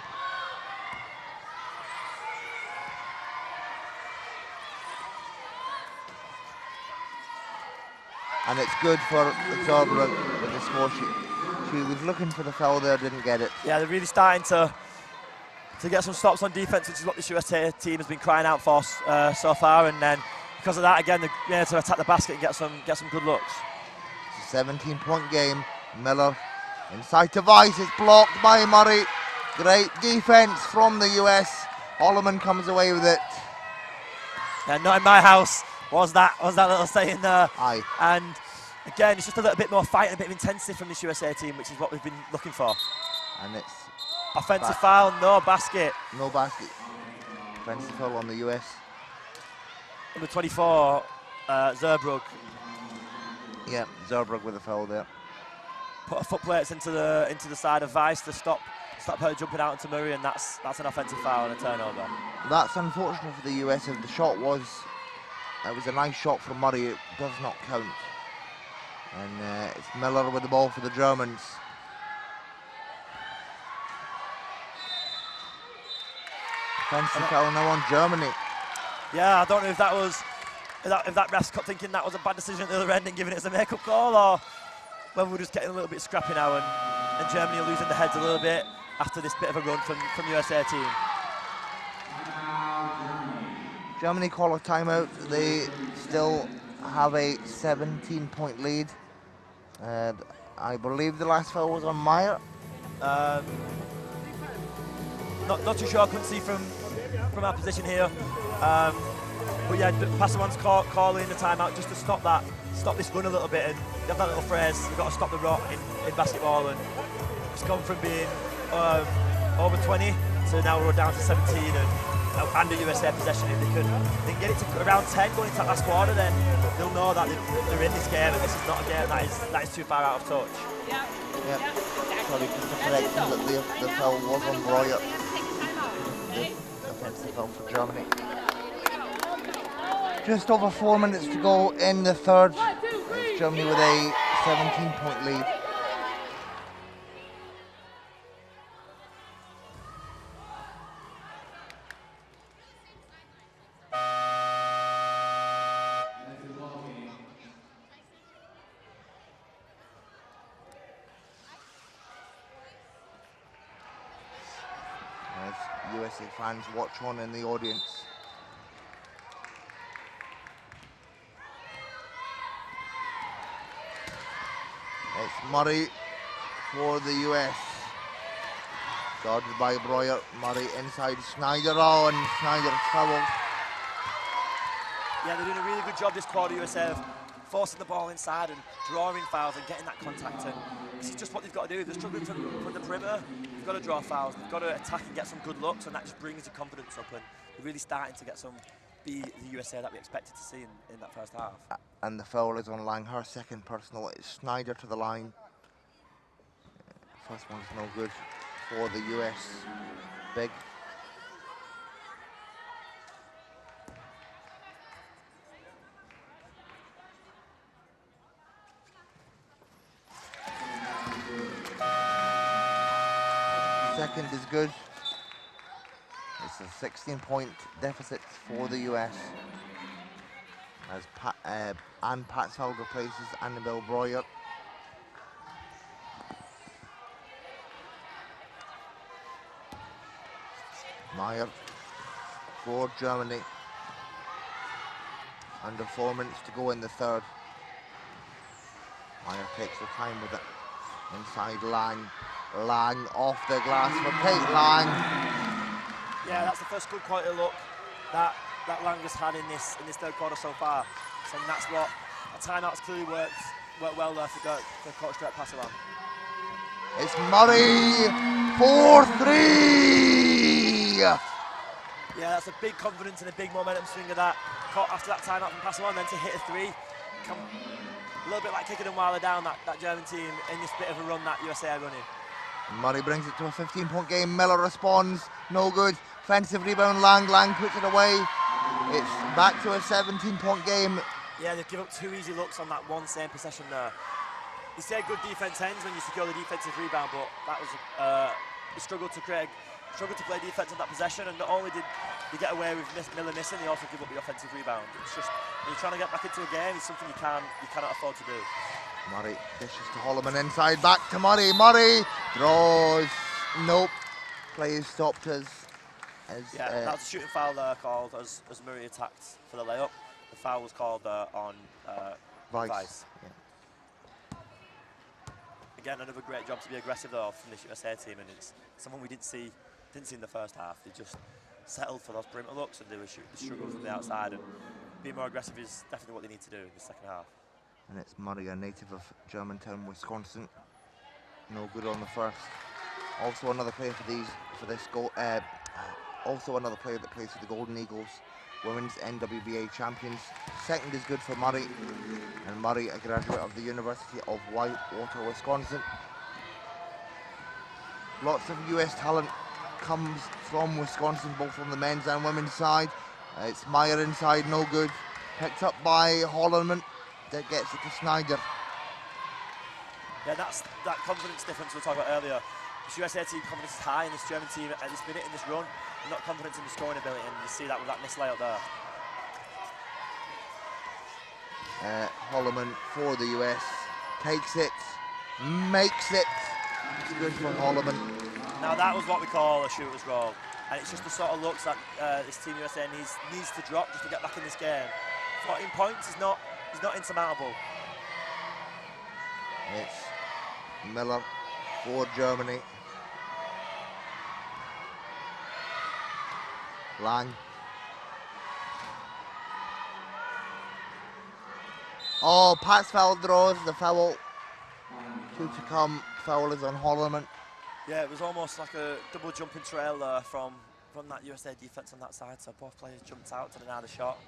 And it's good for Zerbrugg with the score. She was looking for the foul there, didn't get it. Yeah, they're really starting to get some stops on defense, which is what this USA team has been crying out for so far. And then because of that, again, they're able to attack the basket and get some good looks. It's a 17-point game. Miller inside to Weiss. It's blocked by Murray. Great defense from the US. Holloman comes away with it. Yeah, not in my house. Was that little saying there? Aye. And again, it's just a little bit more fight and a bit of intensity from this USA team, which is what we've been looking for. And it's offensive foul, no basket. No basket. Offensive foul on the US. Number 24, Zerbrugg. Yeah, Zerbrugg with a foul there. Put her foot plates into the side of Weiss to stop her jumping out into Murray, and that's an offensive foul and a turnover. That's unfortunate for the US. If the shot was, it was a nice shot from Murray. It does not count. And it's Miller with the ball for the Germans. Offensive foul now on Germany. Yeah, I don't know if that was if that ref's thinking that was a bad decision at the other end and giving it as a make-up call, or whether we're just getting a little bit scrappy now and Germany are losing the heads a little bit after this bit of a run from the USA team. Germany call a timeout. They still have a 17-point lead. I believe the last foul was on Meyer. Not too sure. I couldn't see from our position here. But yeah, Passamon's calling the timeout just to stop this run a little bit. And you have that little phrase, you've got to stop the rot in basketball. And it's gone from being over 20 to now we're down to 17 and the USA possession. If they can get it to around 10 going into that last quarter, then they'll know that they're in this game and this is not a game that is too far out of touch. Yeah. Sorry, just to correct that the foul was on Breuer. The offensive foul for Germany. Just over 4 minutes to go in the third. It's Germany with a 17-point lead. As USA fans watch on in the audience. It's Murray for the US. Dodged by Breuer. Murray inside Snyder. Oh, and Snyder fouled. Yeah, they're doing a really good job this quarter, USA, of forcing the ball inside and drawing fouls and getting that contact. And this is just what they've got to do. They're struggling from the perimeter. They've got to draw fouls. They've got to attack and get some good looks, and that just brings the confidence up. And they're really starting to get be the USA that we expected to see in that first half. And the foul is on Lang. Her second personal. It's Snyder to the line. First one's no good for the US. Big. Second is good. It's a 16-point deficit for the US. As Ann Patsfeld replaces Annabelle Breuer. Meyer for Germany. Under 4 minutes to go in the third. Meyer takes her time with it. Inside Lang. Lang off the glass for Kate Lang. Yeah, that's the first good quality look that Lang has had in this third quarter so far. So that's what a timeout's clearly worked well there for Coach Direct pass along. It's Murray 4-3. Yeah, that's a big confidence and a big momentum swing of that. After that timeout from pass along, then to hit a three. A little bit like kicking them while they're down, that German team in this bit of a run that USA are running. Murray brings it to a 15-point game. Miller responds, no good. Offensive rebound, Lang puts it away. It's back to a 17-point game. Yeah, they've given up 2 easy looks on that one same possession there. You say good defense ends when you secure the defensive rebound, but that was a struggle to play defense on that possession, and not only did they get away with Miller missing, they also give up the offensive rebound. It's just, when you're trying to get back into a game, it's something you cannot afford to do. Murray dishes to Holloman inside, back to Murray. Murray draws, nope. Play is stopped as that was a shooting foul there called as Murray attacked for the layup. The foul was called on Vice. Yeah. Again, another great job to be aggressive though from this USA team, and it's something we didn't see in the first half. They just settled for those perimeter looks, and they struggled from the outside, and being more aggressive is definitely what they need to do in the second half. And it's Murray, a native of Germantown, Wisconsin. No good on the first. Also another player for this goal. Also another player that plays for the Golden Eagles, Women's NWBA champions. Second is good for Murray, and Murray, a graduate of the University of Whitewater, Wisconsin. Lots of US talent comes from Wisconsin, both on the men's and women's side. It's Meyer inside, no good. Picked up by Holloman, that gets it to Snyder. Yeah, that's that confidence difference we were talking about earlier. This USA team confidence is high, and this German team at this minute in this run, not confidence in the scoring ability, and you see that with that missed layup there. Holloman for the US, takes it, makes it. It's good for Holloman. Now that was what we call a shooter's roll, and it's just the sort of looks that this Team USA needs to drop just to get back in this game. 14 points is not insurmountable. It's Miller for Germany. Lang. Oh, Patsfeld draws the foul. 2 to come. Foul is on Holloman. Yeah, it was almost like a double jumping trail there from that USA defense on that side. So both players jumped out to deny the shot,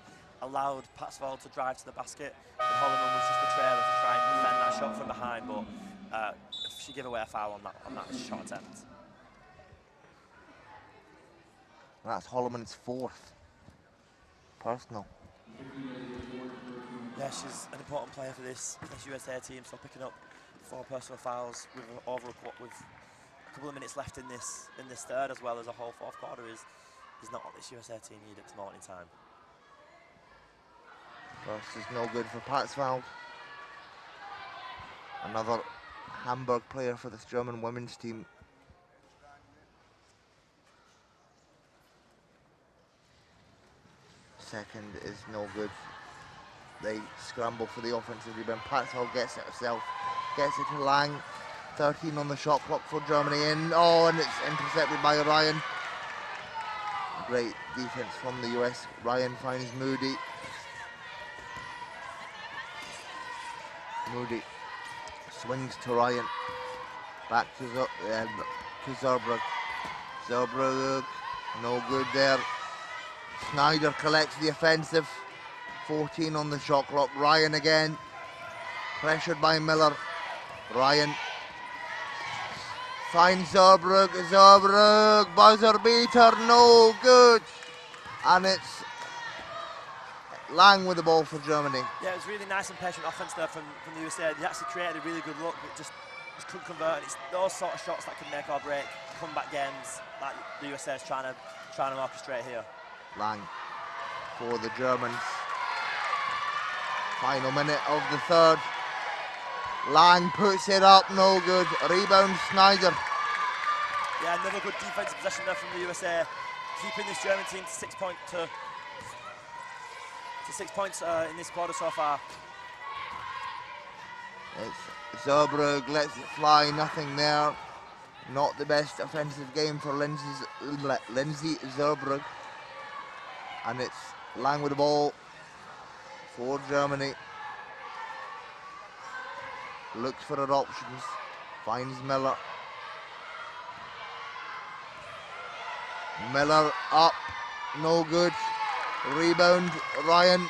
allowed Patsfeld to drive to the basket, and Holloman was just a trailer to try and defend that shot from behind. But she gave away a foul on that shot attempt. That's Holloman's 4th personal. Yeah, she's an important player for this USA team, so picking up 4 personal fouls with a couple of minutes left in this third, as well as a whole fourth quarter, is not what this USA team need at this moment in time. First is no good for Patsfeld. Another Hamburg player for this German women's team. Second is no good. They scramble for the offensive rebound. Patsfeld gets it herself. Gets it to Lang. 13 on the shot clock for Germany in. Oh, and it's intercepted by Ryan. Great defense from the US. Ryan finds Moody. Moody swings to Ryan. Back to Zerbrug. Zerbrug, no good there. Snyder collects the offensive. 14 on the shot clock. Ryan again. Pressured by Miller. Ryan finds Zerbrug. Zerbrug, buzzer beater, no good. And it's Lang with the ball for Germany. Yeah, it was really nice and patient offense there from the USA. They actually created a really good look, but just couldn't convert. And it's those sort of shots that can make or break comeback games that the USA is trying to orchestrate here. Lang for the Germans. Final minute of the third. Lang puts it up, no good. Rebound Snyder. Yeah, another good defensive possession there from the USA, keeping this German team to 6 points in this quarter so far. It's Zerbrug lets it fly, nothing there. Not the best offensive game for Lindsay Zerbrugg. And it's Lang with the ball for Germany. Looks for her options. Finds Miller. Miller up. No good. Rebound, Ryan.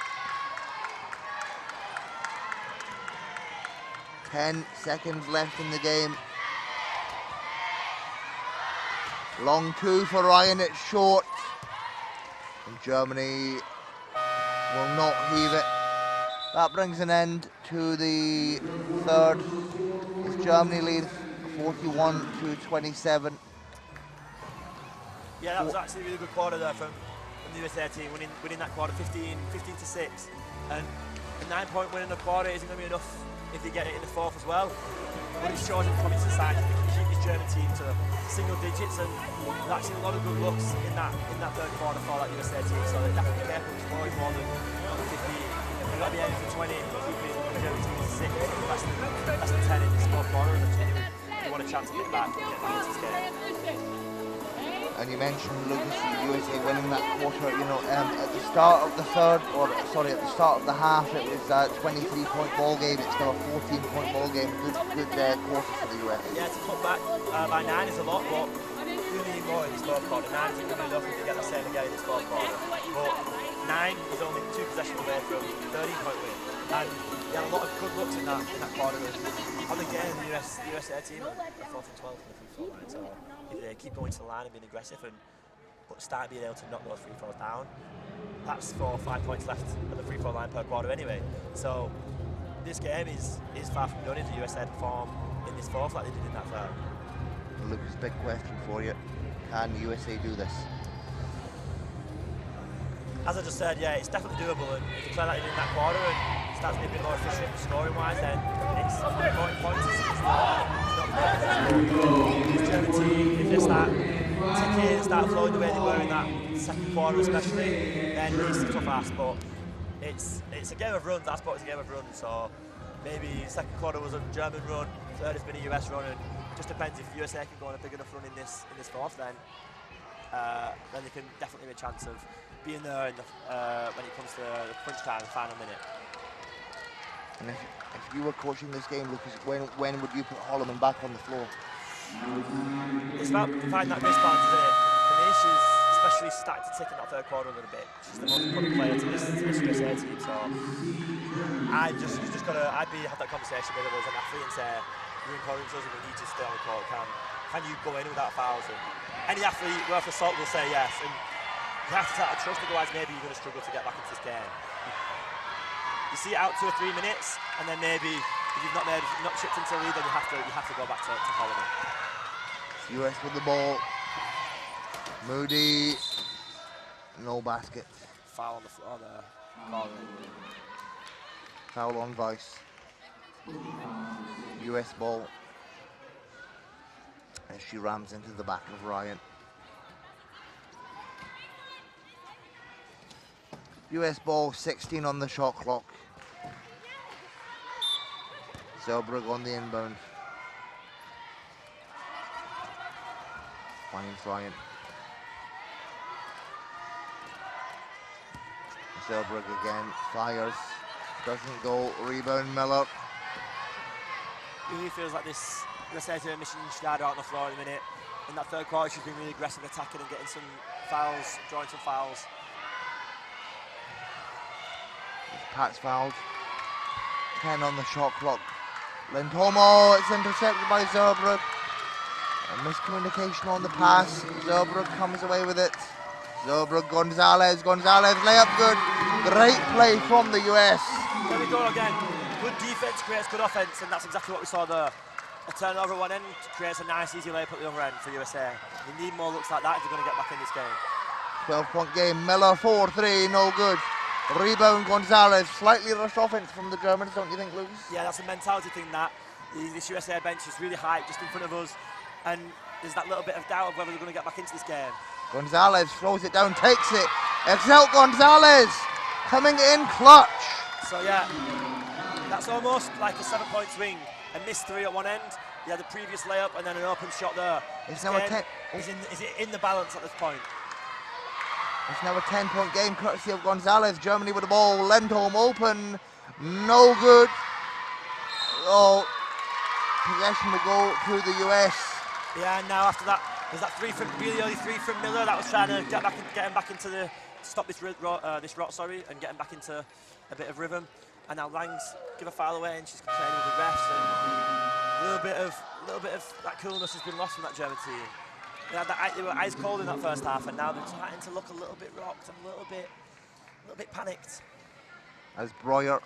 10 seconds left in the game. Long two for Ryan, it's short. And Germany will not heave it. That brings an end to the third. As Germany leads 41-27. Yeah, that was actually a really good quarter there from the USA team, winning that quarter 15-6. And a 9-point win in the quarter isn't going to be enough if they get it in the fourth as well. But it shows in promising signs that they can keep this German team to single digits, and we've actually seen a lot of good looks in that third quarter for that USA team. So they have to be careful with scoring more than 15. They've got to be aiming for 20, keeping the German team to 6, less than 10 in this fourth quarter, and they want a chance to get back and get back into this game. And you mentioned, Lucas, USA winning that quarter, you know, at the start of the third, at the start of the half, it was a 23-point ball game. It's now a 14-point ball game. Good quarter for the US. Yeah, to cut back by 9 is a lot, but you need more in this fourth quarter. 9 isn't going to be enough if you get the same again in this fourth quarter. But 9 is only 2 possessions away from 13-point win. And they had a lot of good looks in that quarter. On the game, the USA team are 4th and 12th in the free throw line. So if they keep going to the line and being aggressive but start being able to knock those free throws down, that's 4 or 5 points left at the free throw line per quarter anyway. So this game is far from done if the USA perform in this fourth like they did in that third. Lucas, big question for you. Can the USA do this? As I just said, yeah, it's definitely doable, and if you play like they did in that quarter and starts to be a bit more efficient scoring-wise, then it's 40 points. It's not this German team, if they start ticking, start flowing the way they were in that second quarter especially, then it's a tough ask, but it's a game of runs. That sport is a game of runs, so maybe second quarter was a German run, third has been a US run, and it just depends if USA can go on a big enough run in this fourth, then they can definitely have a chance of being there in when it comes to the crunch time, the final minute. And if you were coaching this game, Lucas, when would you put Holloman back on the floor? It's about finding that wrist balance, isn't it? For me, she's especially started to tick in that third quarter a little bit. She's the most important player to this USA team, so I'd have that conversation with her as an athlete and say, you're encouraging us and we need to stay on the court. Can you go in without fouls? And any athlete worth the salt will say yes. And you have to start to trust, otherwise maybe you're going to struggle to get back into this game. You see it out 2 or 3 minutes, and then maybe if you've not chipped into the lead, then you have to go back to Holloman. US with the ball. Moody, no basket. Foul on the floor there. Foul on Vice. US ball. As she rams into the back of Ryan. US ball, 16 on the shot clock. Zerbrugg on the inbound. Finds Ryan. Zerbrugg again, fires. Doesn't go, rebound Miller. It really feels like this USA mission started out on the floor in a minute. In that third quarter, she's been really aggressive attacking and getting some fouls, drawing some fouls. Pat's fouled. 10 on the shot clock. Lindholm, it's intercepted by Zerbrugg. A miscommunication on the pass. Zerbrugg comes away with it. Zerbrugg, Gonzalez, layup good. Great play from the US. There we go again. Good defense creates good offense, and that's exactly what we saw there. A turnover at one end creates a nice, easy layup at the other end for USA. They need more looks like that if they're going to get back in this game. 12-point game. Miller 4-3, no good. Rebound Gonzalez, slightly rushed offense from the Germans, don't you think, Lucas? Yeah, that's a mentality thing that. This USA bench is really high just in front of us, and there's that little bit of doubt of whether they're going to get back into this game. Gonzalez throws it down, takes it. Excel Gonzalez coming in clutch. So yeah, that's almost like a 7-point swing. A missed 3 at one end, He had the previous layup and then an open shot there. It's now a 10. Is it in the balance at this point? It's now a 10-point game, courtesy of Gonzalez. Germany with the ball. Lindholm open. No good. Oh, possession will go to the US. Yeah, and now after that, there's that really early three from Miller that was trying to get him back into the stop this rot, and get him back into a bit of rhythm. And now Lang's give a foul away, and she's complaining with the refs. And a little bit of that coolness has been lost from that German team. They were ice cold in that first half, and now they're starting to look a little bit rocked, and a little bit panicked. As Breuer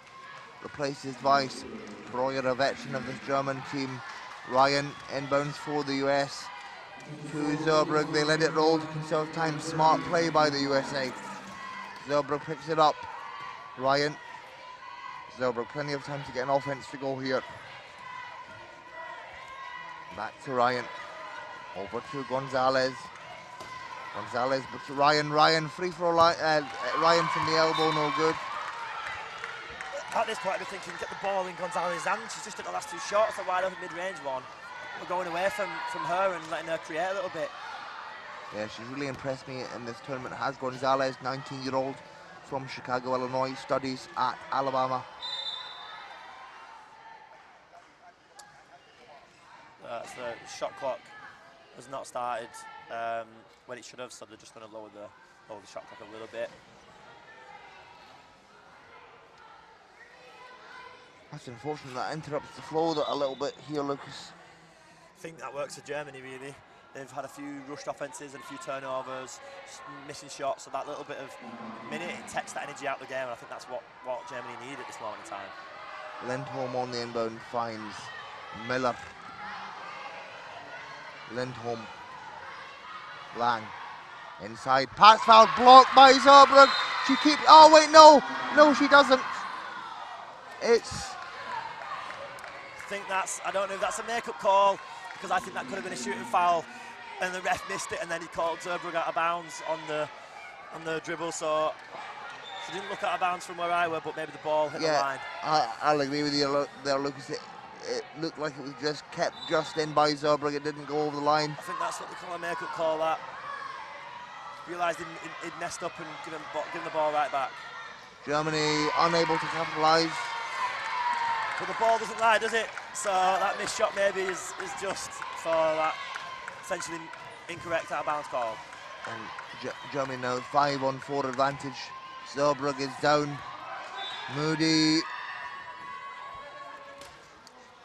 replaces Weiss. Breuer, a veteran of this German team. Ryan inbounds for the US. To Zerbrugg, they let it roll to conserve time. Smart play by the USA. Zerbrugg picks it up. Ryan. Zerbrugg, plenty of time to get an offense to go here. Back to Ryan. Over to Gonzalez. Gonzalez, but to Ryan. Ryan, free throw line. Ryan from the elbow, no good. At this point, I'd be thinking, get the ball in Gonzalez's hand. She's just hit the last two shots, a wide open mid-range one. We're going away from her and letting her create a little bit. Yeah, she's really impressed me in this tournament. Has Gonzalez, 19-year-old from Chicago, Illinois, studies at Alabama. The shot clock has not started when it should have, so they're just going to lower the shot clock a little bit. That's unfortunate. That interrupts the flow a little bit here, Lucas. I think that works for Germany, really. They've had a few rushed offences and a few turnovers, missing shots, so that little bit of minute, it takes that energy out of the game, and I think that's what Germany need at this moment in time. Lindholm on the inbound finds Miller. Lindholm. Lang. Inside. Pass foul blocked by Zerbrugg. She keeps. Oh, wait, no. No, she doesn't. I don't know if that's a make-up call, because I think that could have been a shooting foul, and the ref missed it, and then he called Zerbrugg out of bounds on the dribble, so she didn't look out of bounds from where I were, but maybe the ball hit the line. I'll agree with you there, Lucas. It looked like it was just kept just in by Zerbrugg. It didn't go over the line. I think that's what they call a make-up call, that. Realised he'd messed up and given the ball right back. Germany unable to capitalise. But the ball doesn't lie, does it? So that missed shot maybe is just for that essentially incorrect out of bounds call. And Germany now 5-on-4 advantage. Zerbrugg is down. Moody.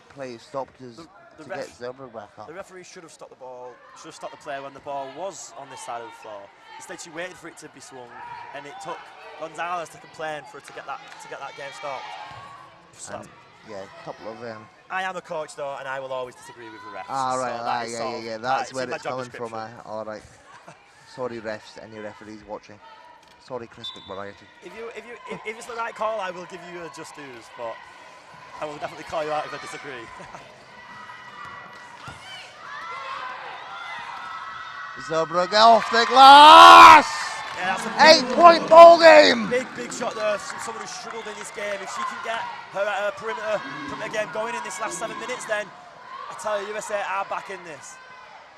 Play stopped to get Zerbrugg back up. The referee should have stopped the ball, should have stopped the play when the ball was on this side of the floor. Instead she waited for it to be swung, and it took Gonzalez to complain for it to get that game stopped. So, yeah, a couple of I am a coach though, and I will always disagree with the refs. Right, yeah. That's where it's coming from. All right. Sorry, refs. Any referees watching? Sorry, Chris McVariety. If it's the right call, I will give you a just dues, but I will definitely call you out if I disagree. Zerbrugg off the glass! Yeah, that's a 8-point ball game! Big shot there. Someone who struggled in this game. If she can get her perimeter game going in this last 7 minutes, then I tell you, USA are back in this.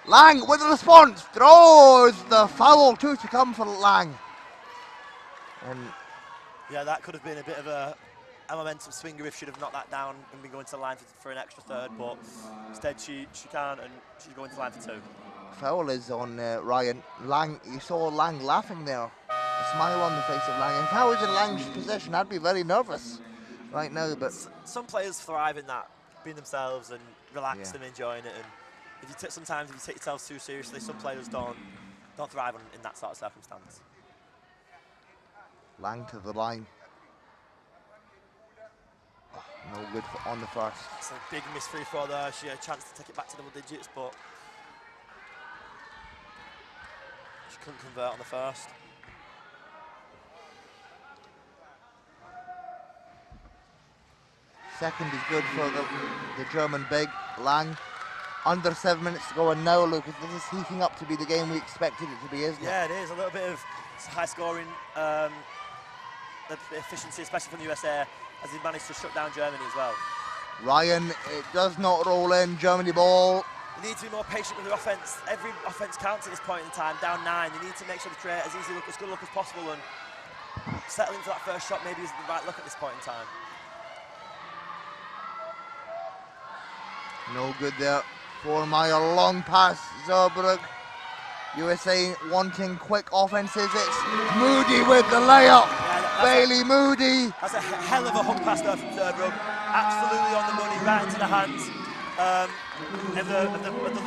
Lang with the response, throws the foul, 2 to come for Lang. And yeah, that could have been a bit of a momentum swinger if she'd have knocked that down and been going to the line for an extra third, but instead she can't, and she's going to the line for 2. Foul is on Ryan. Lang, you saw Lang laughing there. A smile on the face of Lang. If I was in Lang's position, I'd be very nervous right now, but some players thrive in that, being themselves and relaxed and enjoying it. And sometimes if you take yourself too seriously, some players don't thrive in that sort of circumstance. Lang to the line. Oh, no good on the first. It's a big missed free throw there. She had a chance to take it back to double digits, but she couldn't convert on the first. Second is good for the German big, Lang. Under 7 minutes to go, and now, Lucas, this is heating up to be the game we expected it to be, isn't it? Yeah, it is. A little bit of high scoring efficiency, especially from the USA, as he managed to shut down Germany as well. Ryan, it does not roll in. Germany ball. You need to be more patient with the offense. Every offense counts at this point in time, down 9. You need to make sure they create as easy look, as good a look as possible, and settling for that first shot maybe isn't the right look at this point in time. No good there. 4 Mile, long pass, Zerbrugg. USA wanting quick offenses. It's Moody with the layup. Yeah, Bailey Moody. That's a hell of a hook pass there from Zerbrugg. Absolutely on the money, right into the hands of the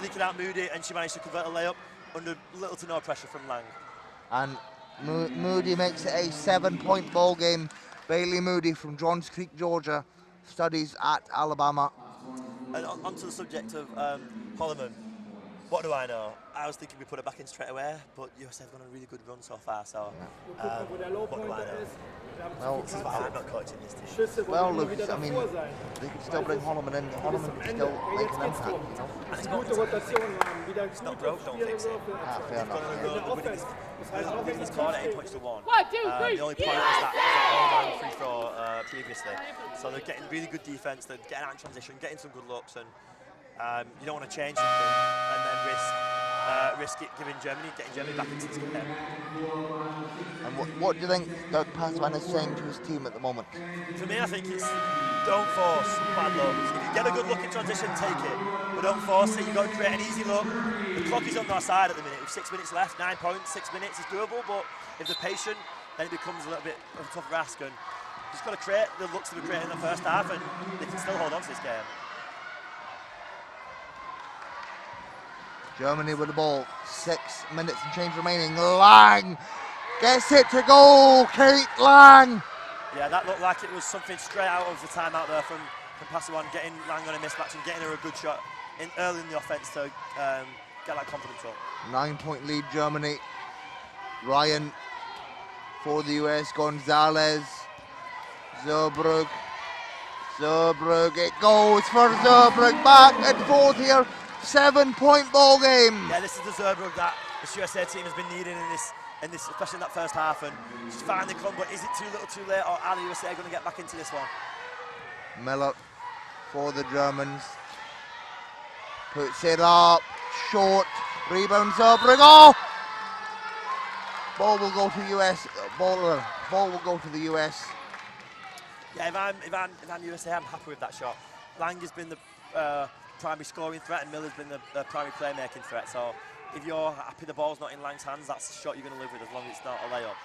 leaking out Moody, and she managed to convert a layup under little to no pressure from Lang. And Moody makes it a 7-point ball game. Bailey Moody from Johns Creek, Georgia, studies at Alabama. And onto the subject of Holloman, what do I know? I was thinking we put it back in straight away, but USA have gone on a really good run so far, so what do I know? Well, This is why I'm not coaching this team. well, look, I mean, they could still bring Holloman in. Holloman could still make an impact, you know. And it's not broke, don't fix it. Fair enough. Winning this corner 8 points to 1. 1, 2, 3. The only point was that all free throw previously. So they're getting really good defense, they're getting out in transition, getting some good looks, and you don't want to change something and then risk it getting Germany back into this game. And what do you think Doug Passman is saying to his team at the moment? For me, I think it's don't force bad looks. If you get a good look in transition, take it. But don't force it. You've got to create an easy look. The clock is on our side at the minute. With 6 minutes left, 9 points, 6 minutes is doable. But if they're patient, then it becomes a little bit of a tougher ask. And just got to create the looks that we created in the first half, and they can still hold on to this game. Germany with the ball. 6 minutes and change remaining. Lang gets it to goal. Kate Lang. Yeah, that looked like it was something straight out of the timeout there from Passawan, getting Lang on a mismatch and getting her a good shot early in the offense to get that confidence up. 9-point lead, Germany. Ryan for the US. Gonzalez. Zerbrugg. It goes for Zerbrugg. Back and forth here. 7-point ball game. Yeah, this is the Zerbrugg that this USA team has been needing in this, especially in that first half, and she's finally come. But is it too little, too late, or are the USA going to get back into this one? Miller for the Germans. Puts it up, short, rebound Zerbrugg. Oh! Ball will go to US. Ball will go to the US. Yeah, if I'm USA, I'm happy with that shot. Lang has been the primary scoring threat, and Miller's been the primary playmaking threat. So if you're happy the ball's not in Lang's hands, that's the shot you're going to live with as long as it's not a layup.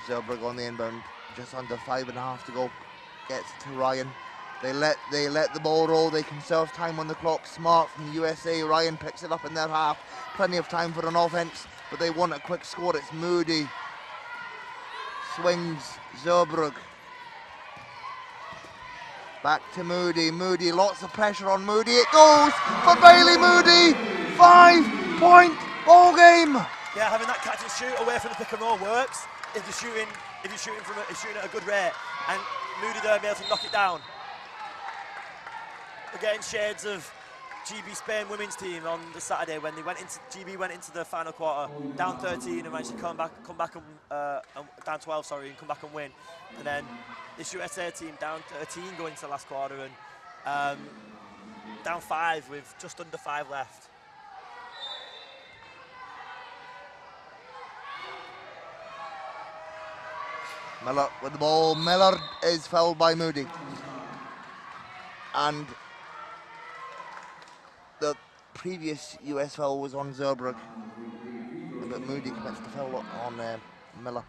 Zerbrugg on the inbound, just under 5.5 to go. Gets to Ryan. They let the ball roll. They conserve time on the clock. Smart from the USA. Ryan picks it up in their half. Plenty of time for an offense, but they want a quick score. It's Moody. Swings Zerbrugg. Back to Moody. Moody, lots of pressure on Moody. It goes for Bailey Moody. 5-point ball game. Yeah, having that catch and shoot away from the pick and roll works. If you're shooting at a good rate, and Moody there be able to knock it down. We're getting shades of GB Spain women's team on the Saturday when GB went into the final quarter down 13 and managed to come back and down 12, sorry, and come back and win. And then this USA team down 13 going into the last quarter and down 5 with just under 5 left. Miller with the ball. Miller is fouled by Moody. And the previous US foul was on Zerbrugg, but Moody commits the foul on Miller.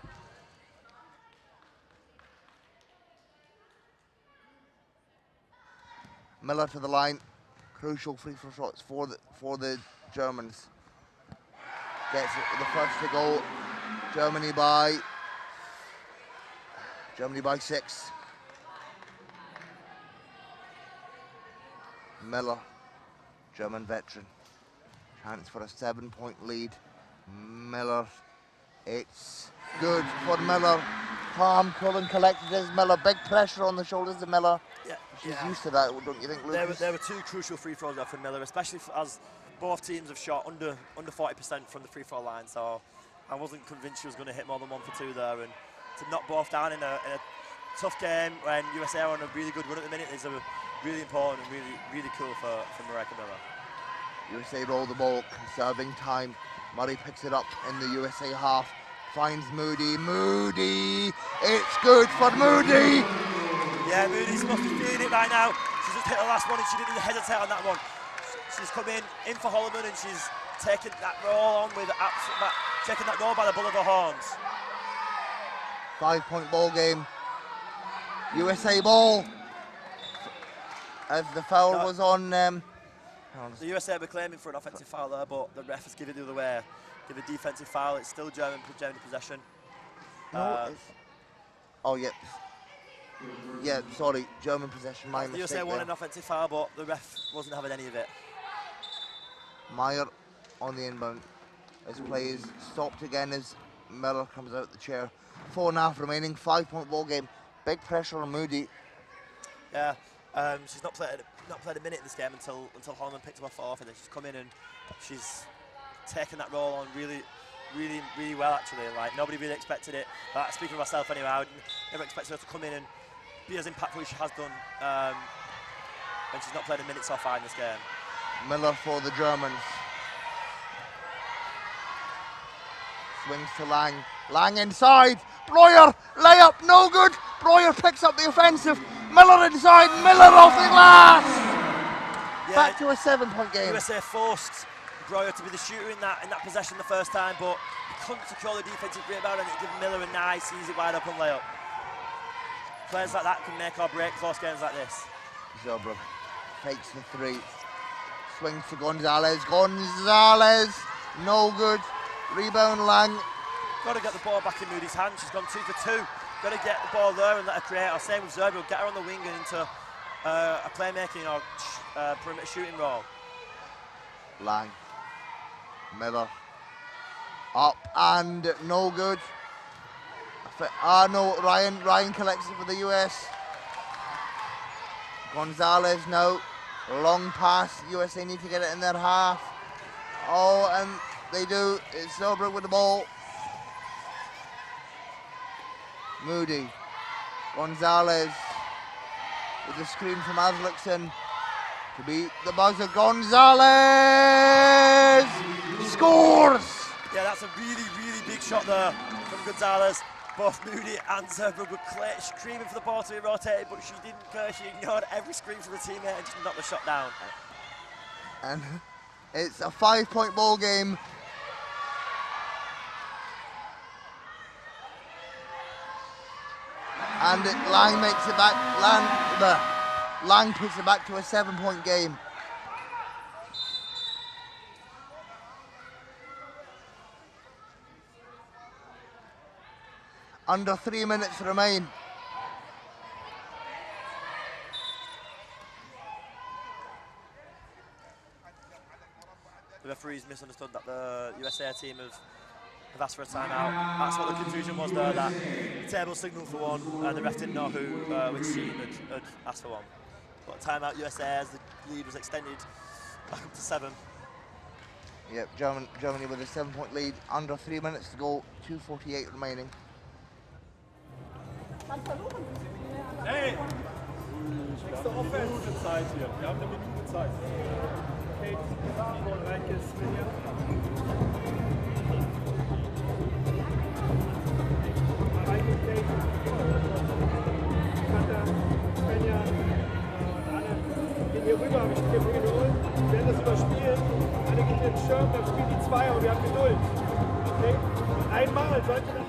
Miller to the line. Crucial free throw shots for the Germans. Gets it the first to go. Germany by 6. Miller, German veteran. Chance for a 7-point lead. Miller, it's good for Miller. Calm, cool and collected is Miller. Big pressure on the shoulders of Miller. Yeah, she's used to that, don't you think, Lucas? There were 2 crucial free throws there for Miller, especially as both teams have shot under 40% from the free throw line. So I wasn't convinced she was going to hit more than 1 for 2 there, and to knock both down in a tough game when USA are on a really good run at the minute. It's a really important and really cool for Marika Miller. USA roll the ball, conserving time. Murray picks it up in the USA half, finds Moody. Moody! It's good for Moody! Yeah, Moody's must be feeling it right now. She's just hit the last one and she didn't even hesitate on that one. She's come in for Holloman and she's taken that roll on with taking that roll by the bull of her horns. 5-point ball game. USA ball. As the foul was on. The USA were claiming for an offensive foul there, but the ref has given it the other way. Give a defensive foul. It's still German possession. No, oh yeah. Yeah, sorry, German possession. My mistake. The USA won an offensive foul, but the ref wasn't having any of it. Meyer on the inbound. As play is stopped again as Miller comes out the chair. 4.5 remaining, 5-point ball game. Big pressure on Moody. Yeah, she's not played a minute in this game until Holloman picked her off, and then she's come in and she's taken that role on really well actually. Like nobody really expected it. Speaking of myself anyway, I never expected her to come in and be as impactful as she has done. And she's not played a minute so far in this game. Miller for the Germans. Swings to Lang. Lang inside. Breuer, layup, no good. Breuer picks up the offensive. Miller inside. Miller off the glass. Yeah, back to a 7-point game. USA forced Breuer to be the shooter in that possession the first time, but he couldn't secure the defensive rebound and it gave Miller a nice, easy, wide open layup. Players like that can make or break close games like this. Zobrook takes the three. Swings to Gonzalez. Gonzalez, no good. Rebound Lang. Got to get the ball back in Moody's hand. She's gone 2 for 2. Got to get the ball there and let her create. Or same with Zerbo, get her on the wing and into a playmaking or perimeter shooting role. Lang. Miller. Up and no good. No, Ryan collects it for the US. Gonzalez now. Long pass. USA need to get it in their half. Oh, and they do. It's Zobrook with the ball. Moody. Gonzalez with the screen from Aslickson to beat the buzzer. Gonzalez scores! Yeah, that's a really big shot there from Gonzalez. Both Moody and Zerbrug were screaming for the ball to be rotated, but she didn't care. She ignored every scream from the teammate and just knocked the shot down. And it's a 5-point ball game. And Lang makes it back. Lang puts it back to a 7-point game. Under 3 minutes remain. The referees misunderstood that the USA team have asked for a timeout. That's what the confusion was there, that the table signalled for one, and the ref didn't know which team had asked for one. But timeout USA as the lead was extended back up to 7. Yep, Germany with a 7-point lead, under 3 minutes to go, 2:48 remaining. Hey! Nächste Offense. Gute Zeit hier. Wir haben eine Minute Zeit. Kate, Reikes, Svenja. Reike, Kate, Katja, Svenja und alle gehen hier rüber. Wir stehen hier Geduld. Wir werden das überspielen. Alle gehen in den Schirm, dann spielen die Zweier und wir haben Geduld. Okay? Und einmal sollte das.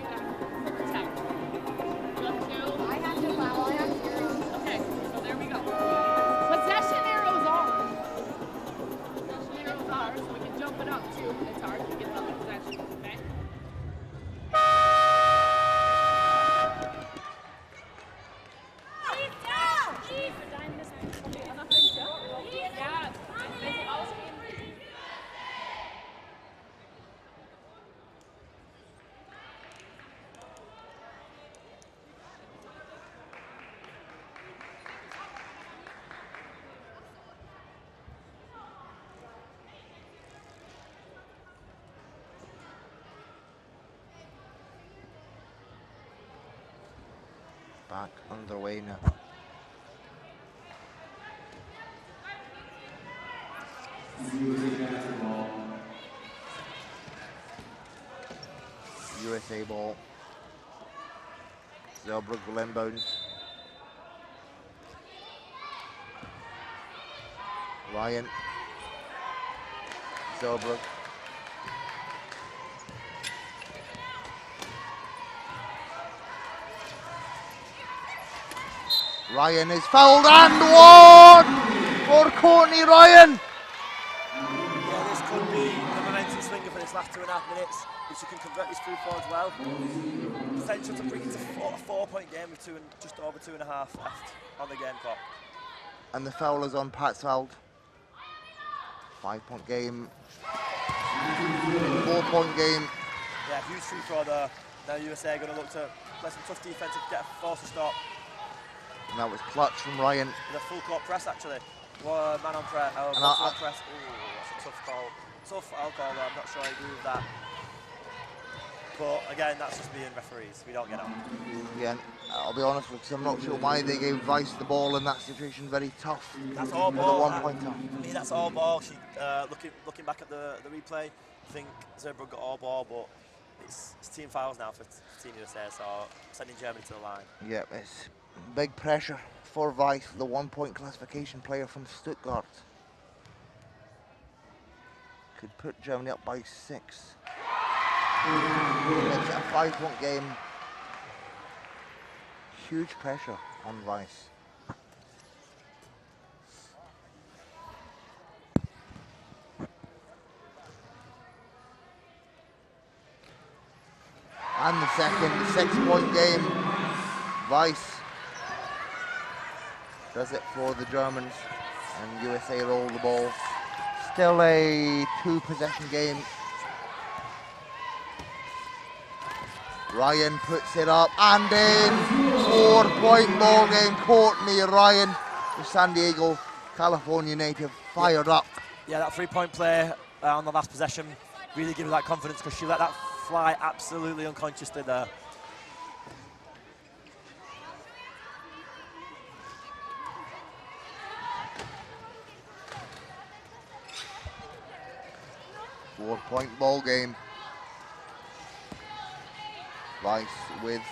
back underway now. USA ball. Zelbrug will inbound. Ryan. Zelbrug. Ryan is fouled and one for Courtney Ryan. Yeah, this could be the momentum swinger for this last 2.5 minutes. If she can convert this through forwards well, potential to bring it to a 4-point game with just over 2.5 left on the game clock. And the foul is on Patsfeld. 5-point game. 4-point game. Yeah, huge free throw there. Now USA are going to look to play some tough defense to get a force to stop. And that was clutch from Ryan. With a full court press, actually. Well, man on press. Press. Ooh, that's a tough call. Tough foul call, though. I'm not sure I agree with that. But again, that's just being referees. We don't get on. Yeah, I'll be honest with you, I'm not sure why they gave Vice the ball in that situation. Very tough. That's all ball. The 1-pointer. For me, that's all ball. She, looking back at the replay, I think Zelbrug got all ball, but it's team fouls now for Team USA, so sending Germany to the line. Yeah, it's big pressure for Vice, the 1-point classification player from Stuttgart. Could put Germany up by 6. It's a 5-point game. Huge pressure on Vice. And the second 6-point game. Vice does it for the Germans, and USA roll the ball. Still a 2-possession game. Ryan puts it up and in. 4-point ball game. Courtney Ryan, the San Diego, California native, fired up. Yeah, that 3-point play on the last possession really gave her that confidence because she let that fly absolutely unconsciously there. Four-point ball game. Vice with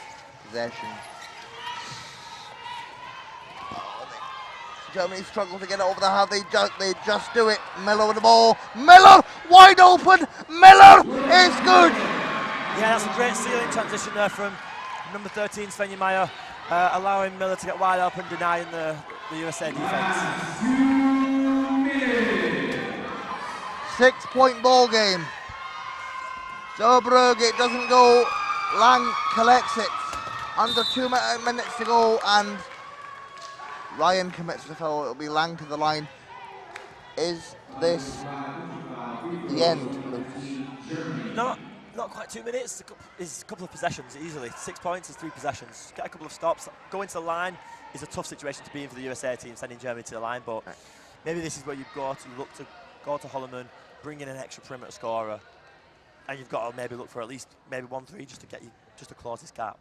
possession. Germany struggle to get it over the head. They just do it. Miller with the ball. Miller wide open. Miller is good. Yeah, that's a great ceiling transition there from number 13 Svenja Meyer, allowing Miller to get wide open, denying the USA defense. 6-point ball game. Zelbrug, it doesn't go. Lang collects it. Under 2 minutes to go, and Ryan commits the foul. It'll be Lang to the line. Is this the end, Lucas? Not quite 2 minutes. It's a couple of possessions easily. 6 points is 3 possessions. Get a couple of stops. Going to the line is a tough situation to be in for the USA team, sending Germany to the line. But maybe this is where you look to go to Holloman, bring in an extra perimeter scorer, and you've got to maybe look for at least maybe 1-3 just to close this gap.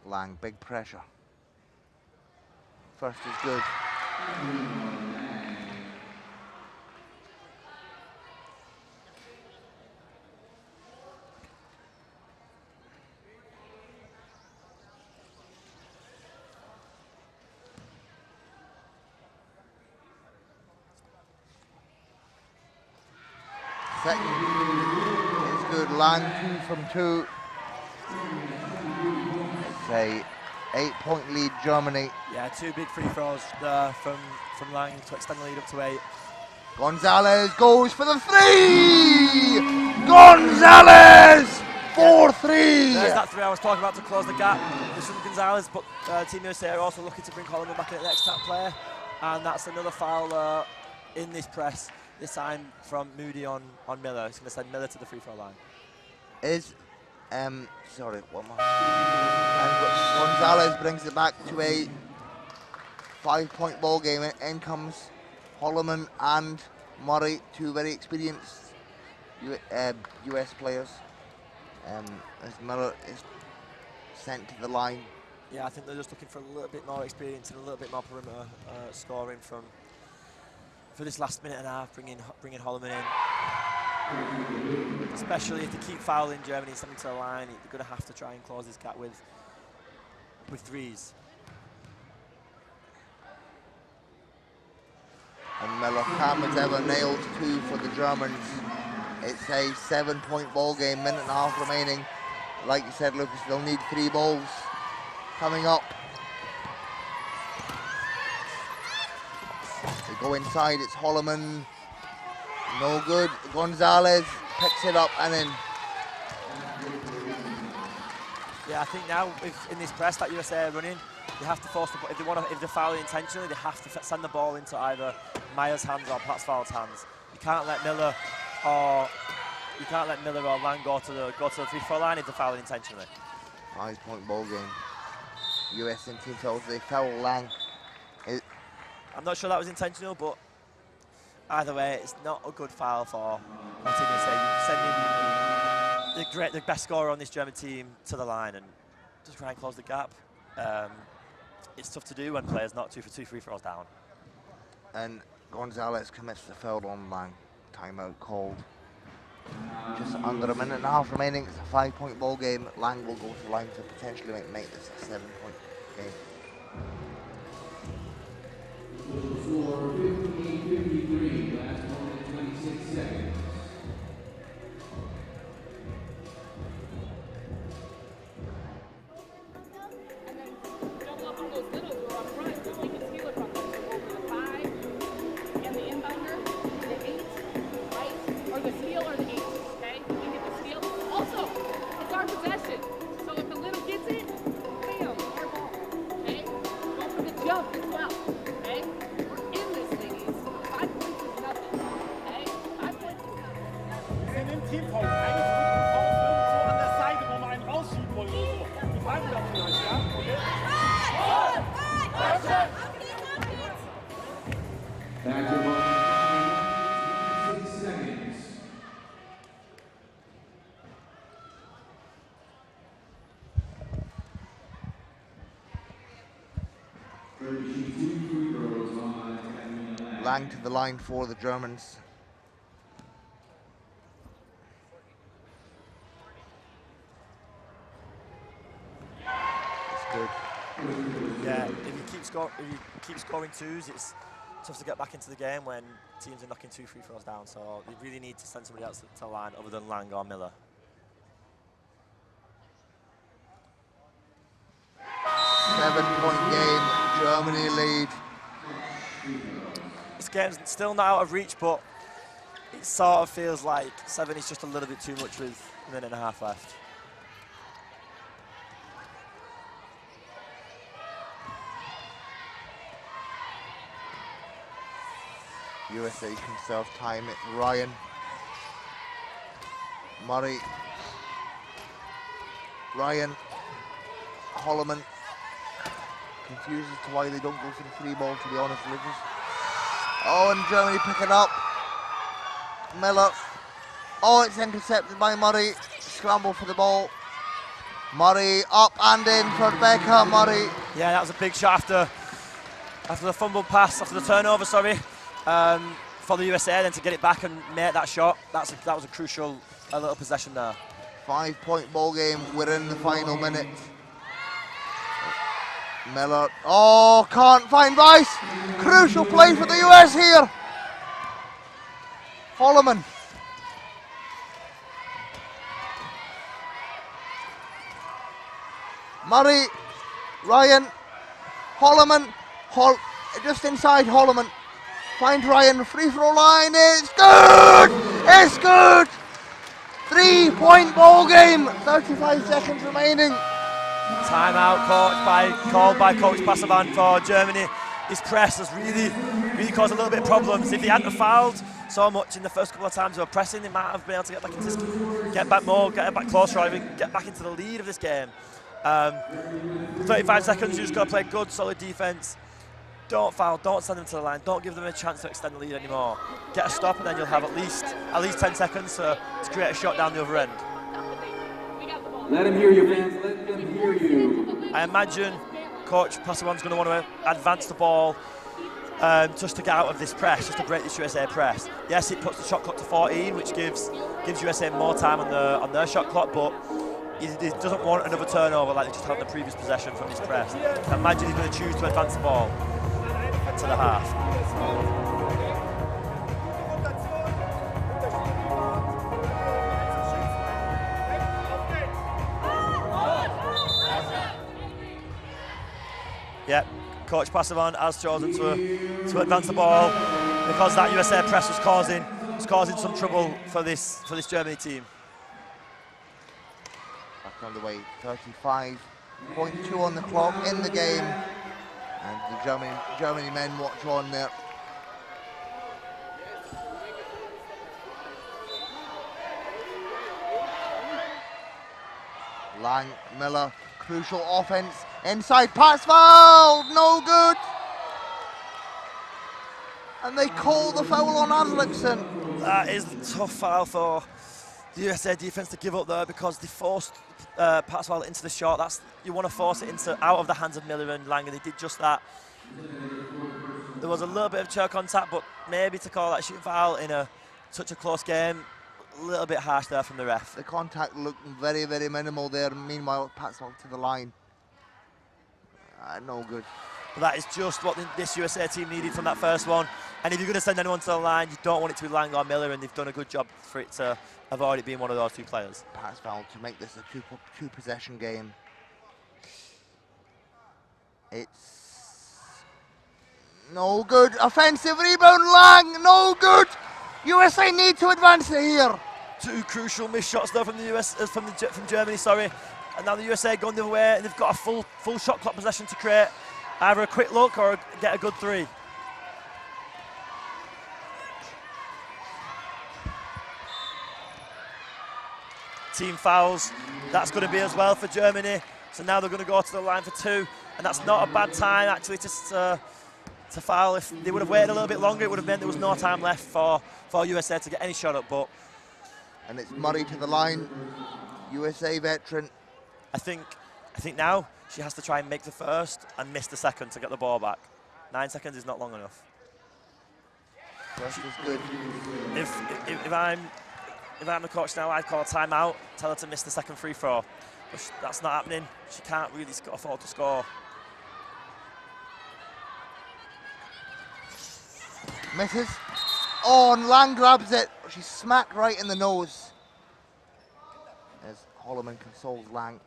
Lang, big pressure. First is good. Second is good. Lang 2 from 2. It's a 8-point lead, Germany. Yeah, 2 big free throws there from Lang to extend the lead up to 8. Gonzalez goes for the 3! Gonzalez! 4-3! There's that 3 I was talking about to close the gap. This is Gonzalez, but Team USA are also looking to bring Holloman back in at the next tap player. And that's another foul in this press, this time from Moody on Miller. It's going to send Miller to the free throw line. Is, sorry, one more. And Gonzalez brings it back to a 5-point ball game. In comes Holloman and Murray, 2 very experienced US players. As Miller is sent to the line Yeah, I think they're just looking for a little bit more experience and a little bit more perimeter scoring for this last minute and a half, bringing Holloman in. Especially if they keep fouling Germany sending to the line, they're going to have to try and close this gap with threes. And Miller Cameron's ever nailed 2 for the Germans. It's a 7-point ball game, minute and a half remaining. Like you said, Lucas, they'll need 3 balls coming up. They go inside, it's Holloman. No good. Gonzalez picks it up and in. Yeah, I think now in this press that USA are running, they have to force if they're fouling intentionally, they have to send the ball into either Meyer's hands or Platzwald's hands. You can't let Miller or Lang go to the free throw line if they're fouling intentionally. 5-point ball game. US in team fouls. They foul Lang. I'm not sure that was intentional, but either way, it's not a good foul for what are you going to say? Sending the best scorer on this German team to the line and just try and close the gap. It's tough to do when players not 2 for 2 free throws down. And Gonzalez commits the foul on Lang. Timeout called. Just under a minute and a half remaining. It's a 5-point ball game. Lang will go to the line to potentially make this a 7-point game. For 15-53, last 1 minute 26 seconds. And then double up on those middles who are up front, so we can steal it from them. So go for the 5 and the inbounder, the 8, right? Or the steal or the 8, okay? We get the steal. Also, it's our possession. So if the little gets it, bam, our ball, okay? Go for the jump as well, okay? We're in this, ladies. 5 points is nothing, okay? 5 points is nothing. Wir sind im Teamfoul. Eigentlich Foul irgendwo an der Seite, wo wir einen rausschieben wollen oder so. Die fangen wir vielleicht, ja? Okay? Back to 6 seconds. Lang to the line for the Germans. It's good. Yeah, if you keep scoring 2s, it's tough to get back into the game when teams are knocking 2 free throws down. So they really need to send somebody else to the line other than Lang or Miller. 7-point game. Germany lead. This game's still not out of reach, but it sort of feels like 7 is just a little bit too much with a minute and a half left. USA can self-time it. Ryan. Murray. Ryan. Holloman. Confused as to why they don't go for the 3 ball, to be honest, Lucas. Oh, and Germany pick it up. Miller. Oh, it's intercepted by Murray. Scramble for the ball. Murray up and in for Becca. Murray. Yeah, that was a big shot after the fumble pass, after the turnover, sorry, for the USA, then to get it back and make that shot. That was a crucial little possession there. 5-point ball game. We're in the final minute. Miller, oh, can't find Rice. Crucial play for the US here. Holloman. Murray, Ryan, Holloman, just inside Holloman. Find Ryan, free throw line, it's good! It's good! 3-point ball game, 35 seconds remaining. Timeout called by Coach Passaban for Germany. His press has really caused a little bit of problems. If they hadn't fouled so much in the first couple of times they were pressing, they might have been able to get back into this, get back closer, or even get back into the lead of this game. 35 seconds, you just got to play good, solid defense. Don't foul, don't send them to the line, don't give them a chance to extend the lead anymore. Get a stop and then you'll have at least 10 seconds to create a shot down the other end. Let him hear you, fans. Let them hear you. I imagine Coach Passaron's going to want to advance the ball just to get out of this press, just to break this USA press. Yes, it puts the shot clock to 14, which gives USA more time on their shot clock, but he doesn't want another turnover like they just had in the previous possession from this press. I imagine he's going to choose to advance the ball to the half. Yep, Coach Passaron has chosen to advance the ball because that USA press was causing some trouble for this Germany team. Back on the way, 35.2 on the clock in the game, and the Germany men watch on there. Lang, Miller, crucial offense. Inside pass foul, no good. And they call the foul on Arlickson. That is a tough foul for the USA defense to give up there because they forced pass foul into the shot. You want to force it out of the hands of Miller and Lang, and they did just that. There was a little bit of chair contact, but maybe to call that shooting foul in such a close game, a little bit harsh there from the ref. The contact looked very, very minimal there. Meanwhile, pass foul to the line. No good. But that is just what this USA team needed from that first one. And if you're going to send anyone to the line, you don't want it to be Lang or Miller, and they've done a good job for it to avoid it being one of those two players. Pass foul to make this a two possession game. It's no good. Offensive rebound, Lang, no good. USA need to advance it here. Two crucial missed shots though from Germany, sorry. And now the USA going the other way, and they've got a full shot clock possession to create either a quick look or get a good three. Team fouls, that's going to be as well for Germany. So now they're going to go to the line for two, and that's not a bad time actually to foul. If they would have waited a little bit longer, it would have meant there was no time left for USA to get any shot up. But and it's Murray to the line, USA veteran. I think now she has to try and make the first and miss the second to get the ball back. 9 seconds is not long enough. First is good. If I'm the coach now, I'd call a timeout, tell her to miss the second free throw. But that's not happening. She can't really afford to score. Misses. Oh, and Lang grabs it. She's smacked right in the nose. As Holloman consoles Lang.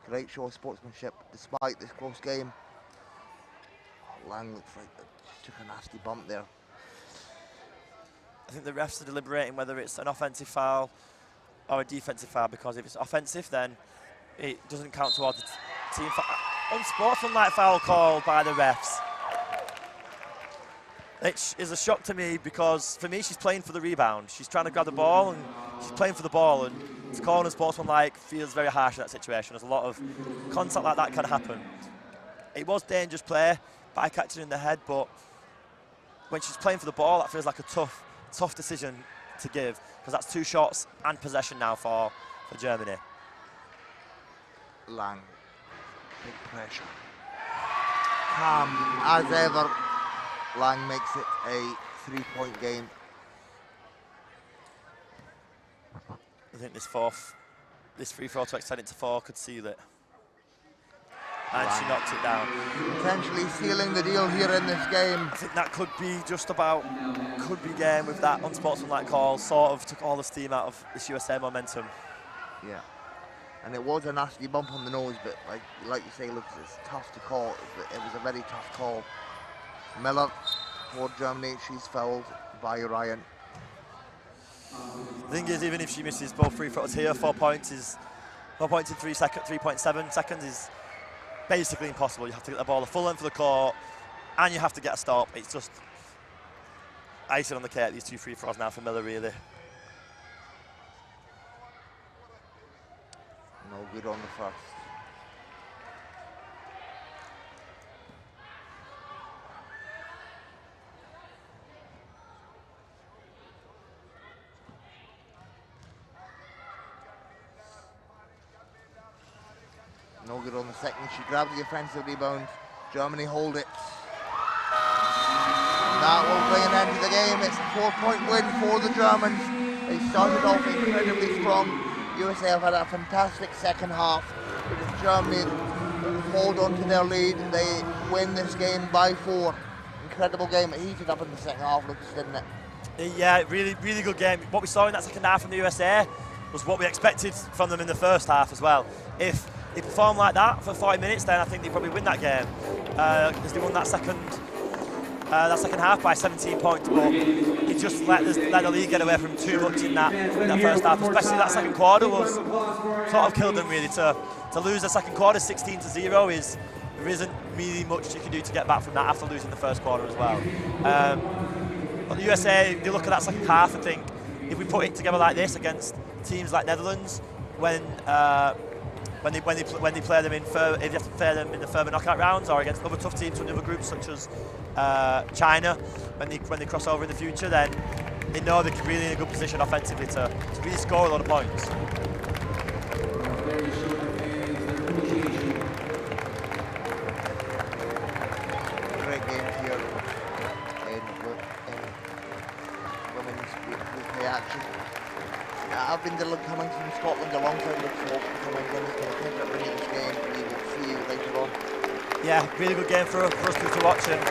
Great show of sportsmanship despite this close game. Oh, Lang looks like she took a nasty bump there. I think the refs are deliberating whether it's an offensive foul or a defensive foul, because if it's offensive, then it doesn't count towards the team foul. Unsportsmanlike foul called by the refs. It is a shock to me because, for me, she's playing for the rebound. She's trying to grab the ball and she's playing for the ball, and to call unsportsmanlike feels very harsh in that situation. There's a lot of contact like that can happen. It was dangerous play by catching in the head, but when she's playing for the ball, that feels like a tough decision to give, because that's 2 shots and possession now for Germany. Lang, big pressure. Calm as ever. Lang makes it a 3-point game. I think this free throw to extend it to 4 could seal it. And Lang, she knocked it down. Potentially sealing the deal here in this game. I think that could be game with that unsportsmanlike call, sort of took all the steam out of this USA momentum. Yeah. And it was a nasty bump on the nose, but like you say, Lucas, it's tough to call. It was a very tough call. Miller for Germany, she's fouled by Ryan. The thing is, even if she misses both free throws here, 4 points in 3.7 seconds is basically impossible. You have to get the ball the full length of the court, and you have to get a stop. It's just icing on the cake, these 2 free throws now for Miller, really. No good on the first. No good on the second. She grabbed the offensive rebound. Germany hold it. And that will bring an end to the game. It's a 4-point win for the Germans. They started off incredibly strong. USA have had a fantastic second half. It is Germany that hold on to their lead. They win this game by 4. Incredible game. It heated up in the second half, Lucas, didn't it? Yeah, really good game. What we saw in that second half from the USA was what we expected from them in the first half as well. If they perform like that for 5 minutes, then I think they probably win that game. Because they won that second half by 17 points, but it just let the league get away from too much in that first half. Especially that second quarter was sort of killed them really. To lose the second quarter 16-0 there isn't really much you can do to get back from that after losing the first quarter as well. But the USA, they look at that second half and think, if we put it together like this against teams like Netherlands, when they play them in if you have to play them in the further knockout rounds, or against other tough teams from other groups such as China, when they cross over in the future, then they know they're really in a good position offensively to really score a lot of points. Great game here in women's weekly action. I've been Dylan Cummings from Scotland alongside Luke Swope from England. It's been a pleasure bringing this game. We will see you later on. Yeah, really good game for us to watch. And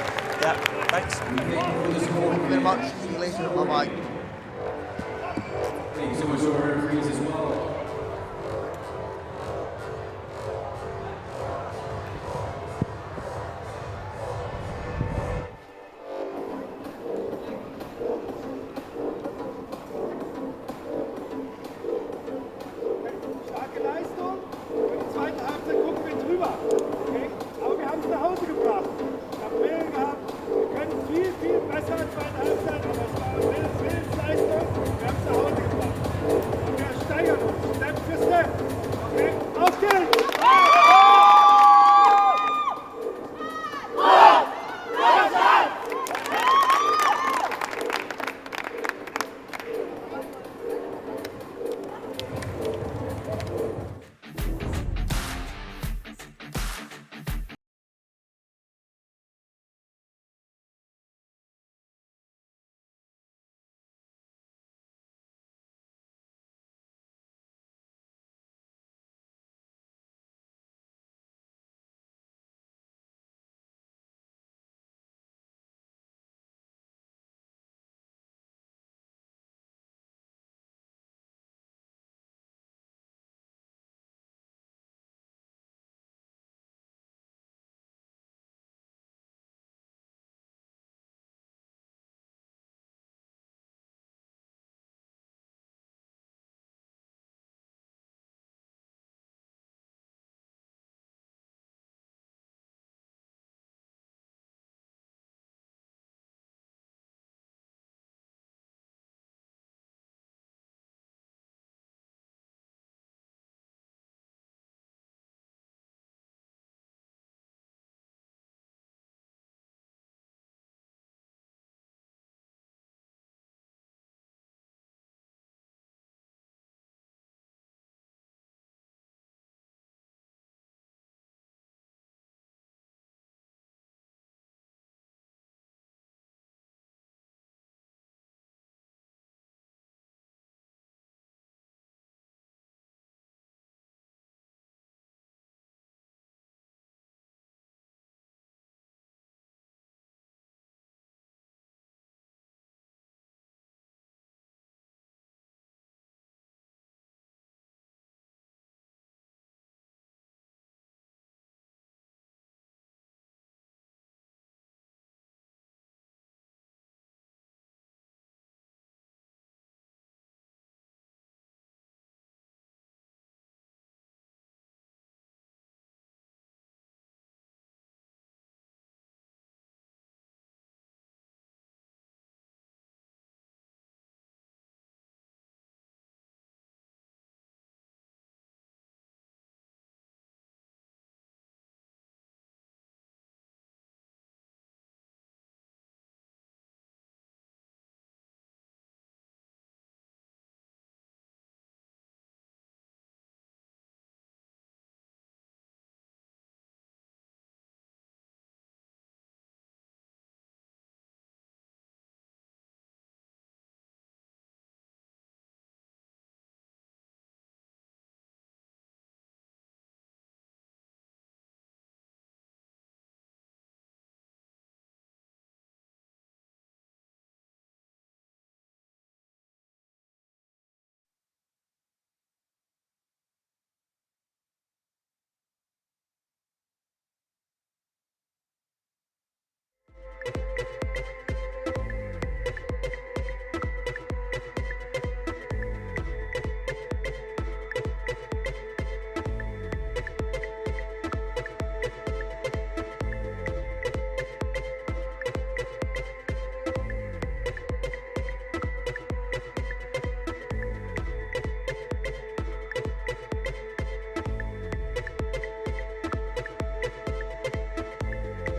yeah, thanks. Thank you very much. See you later. Bye bye. Thank you so much to our referees as well.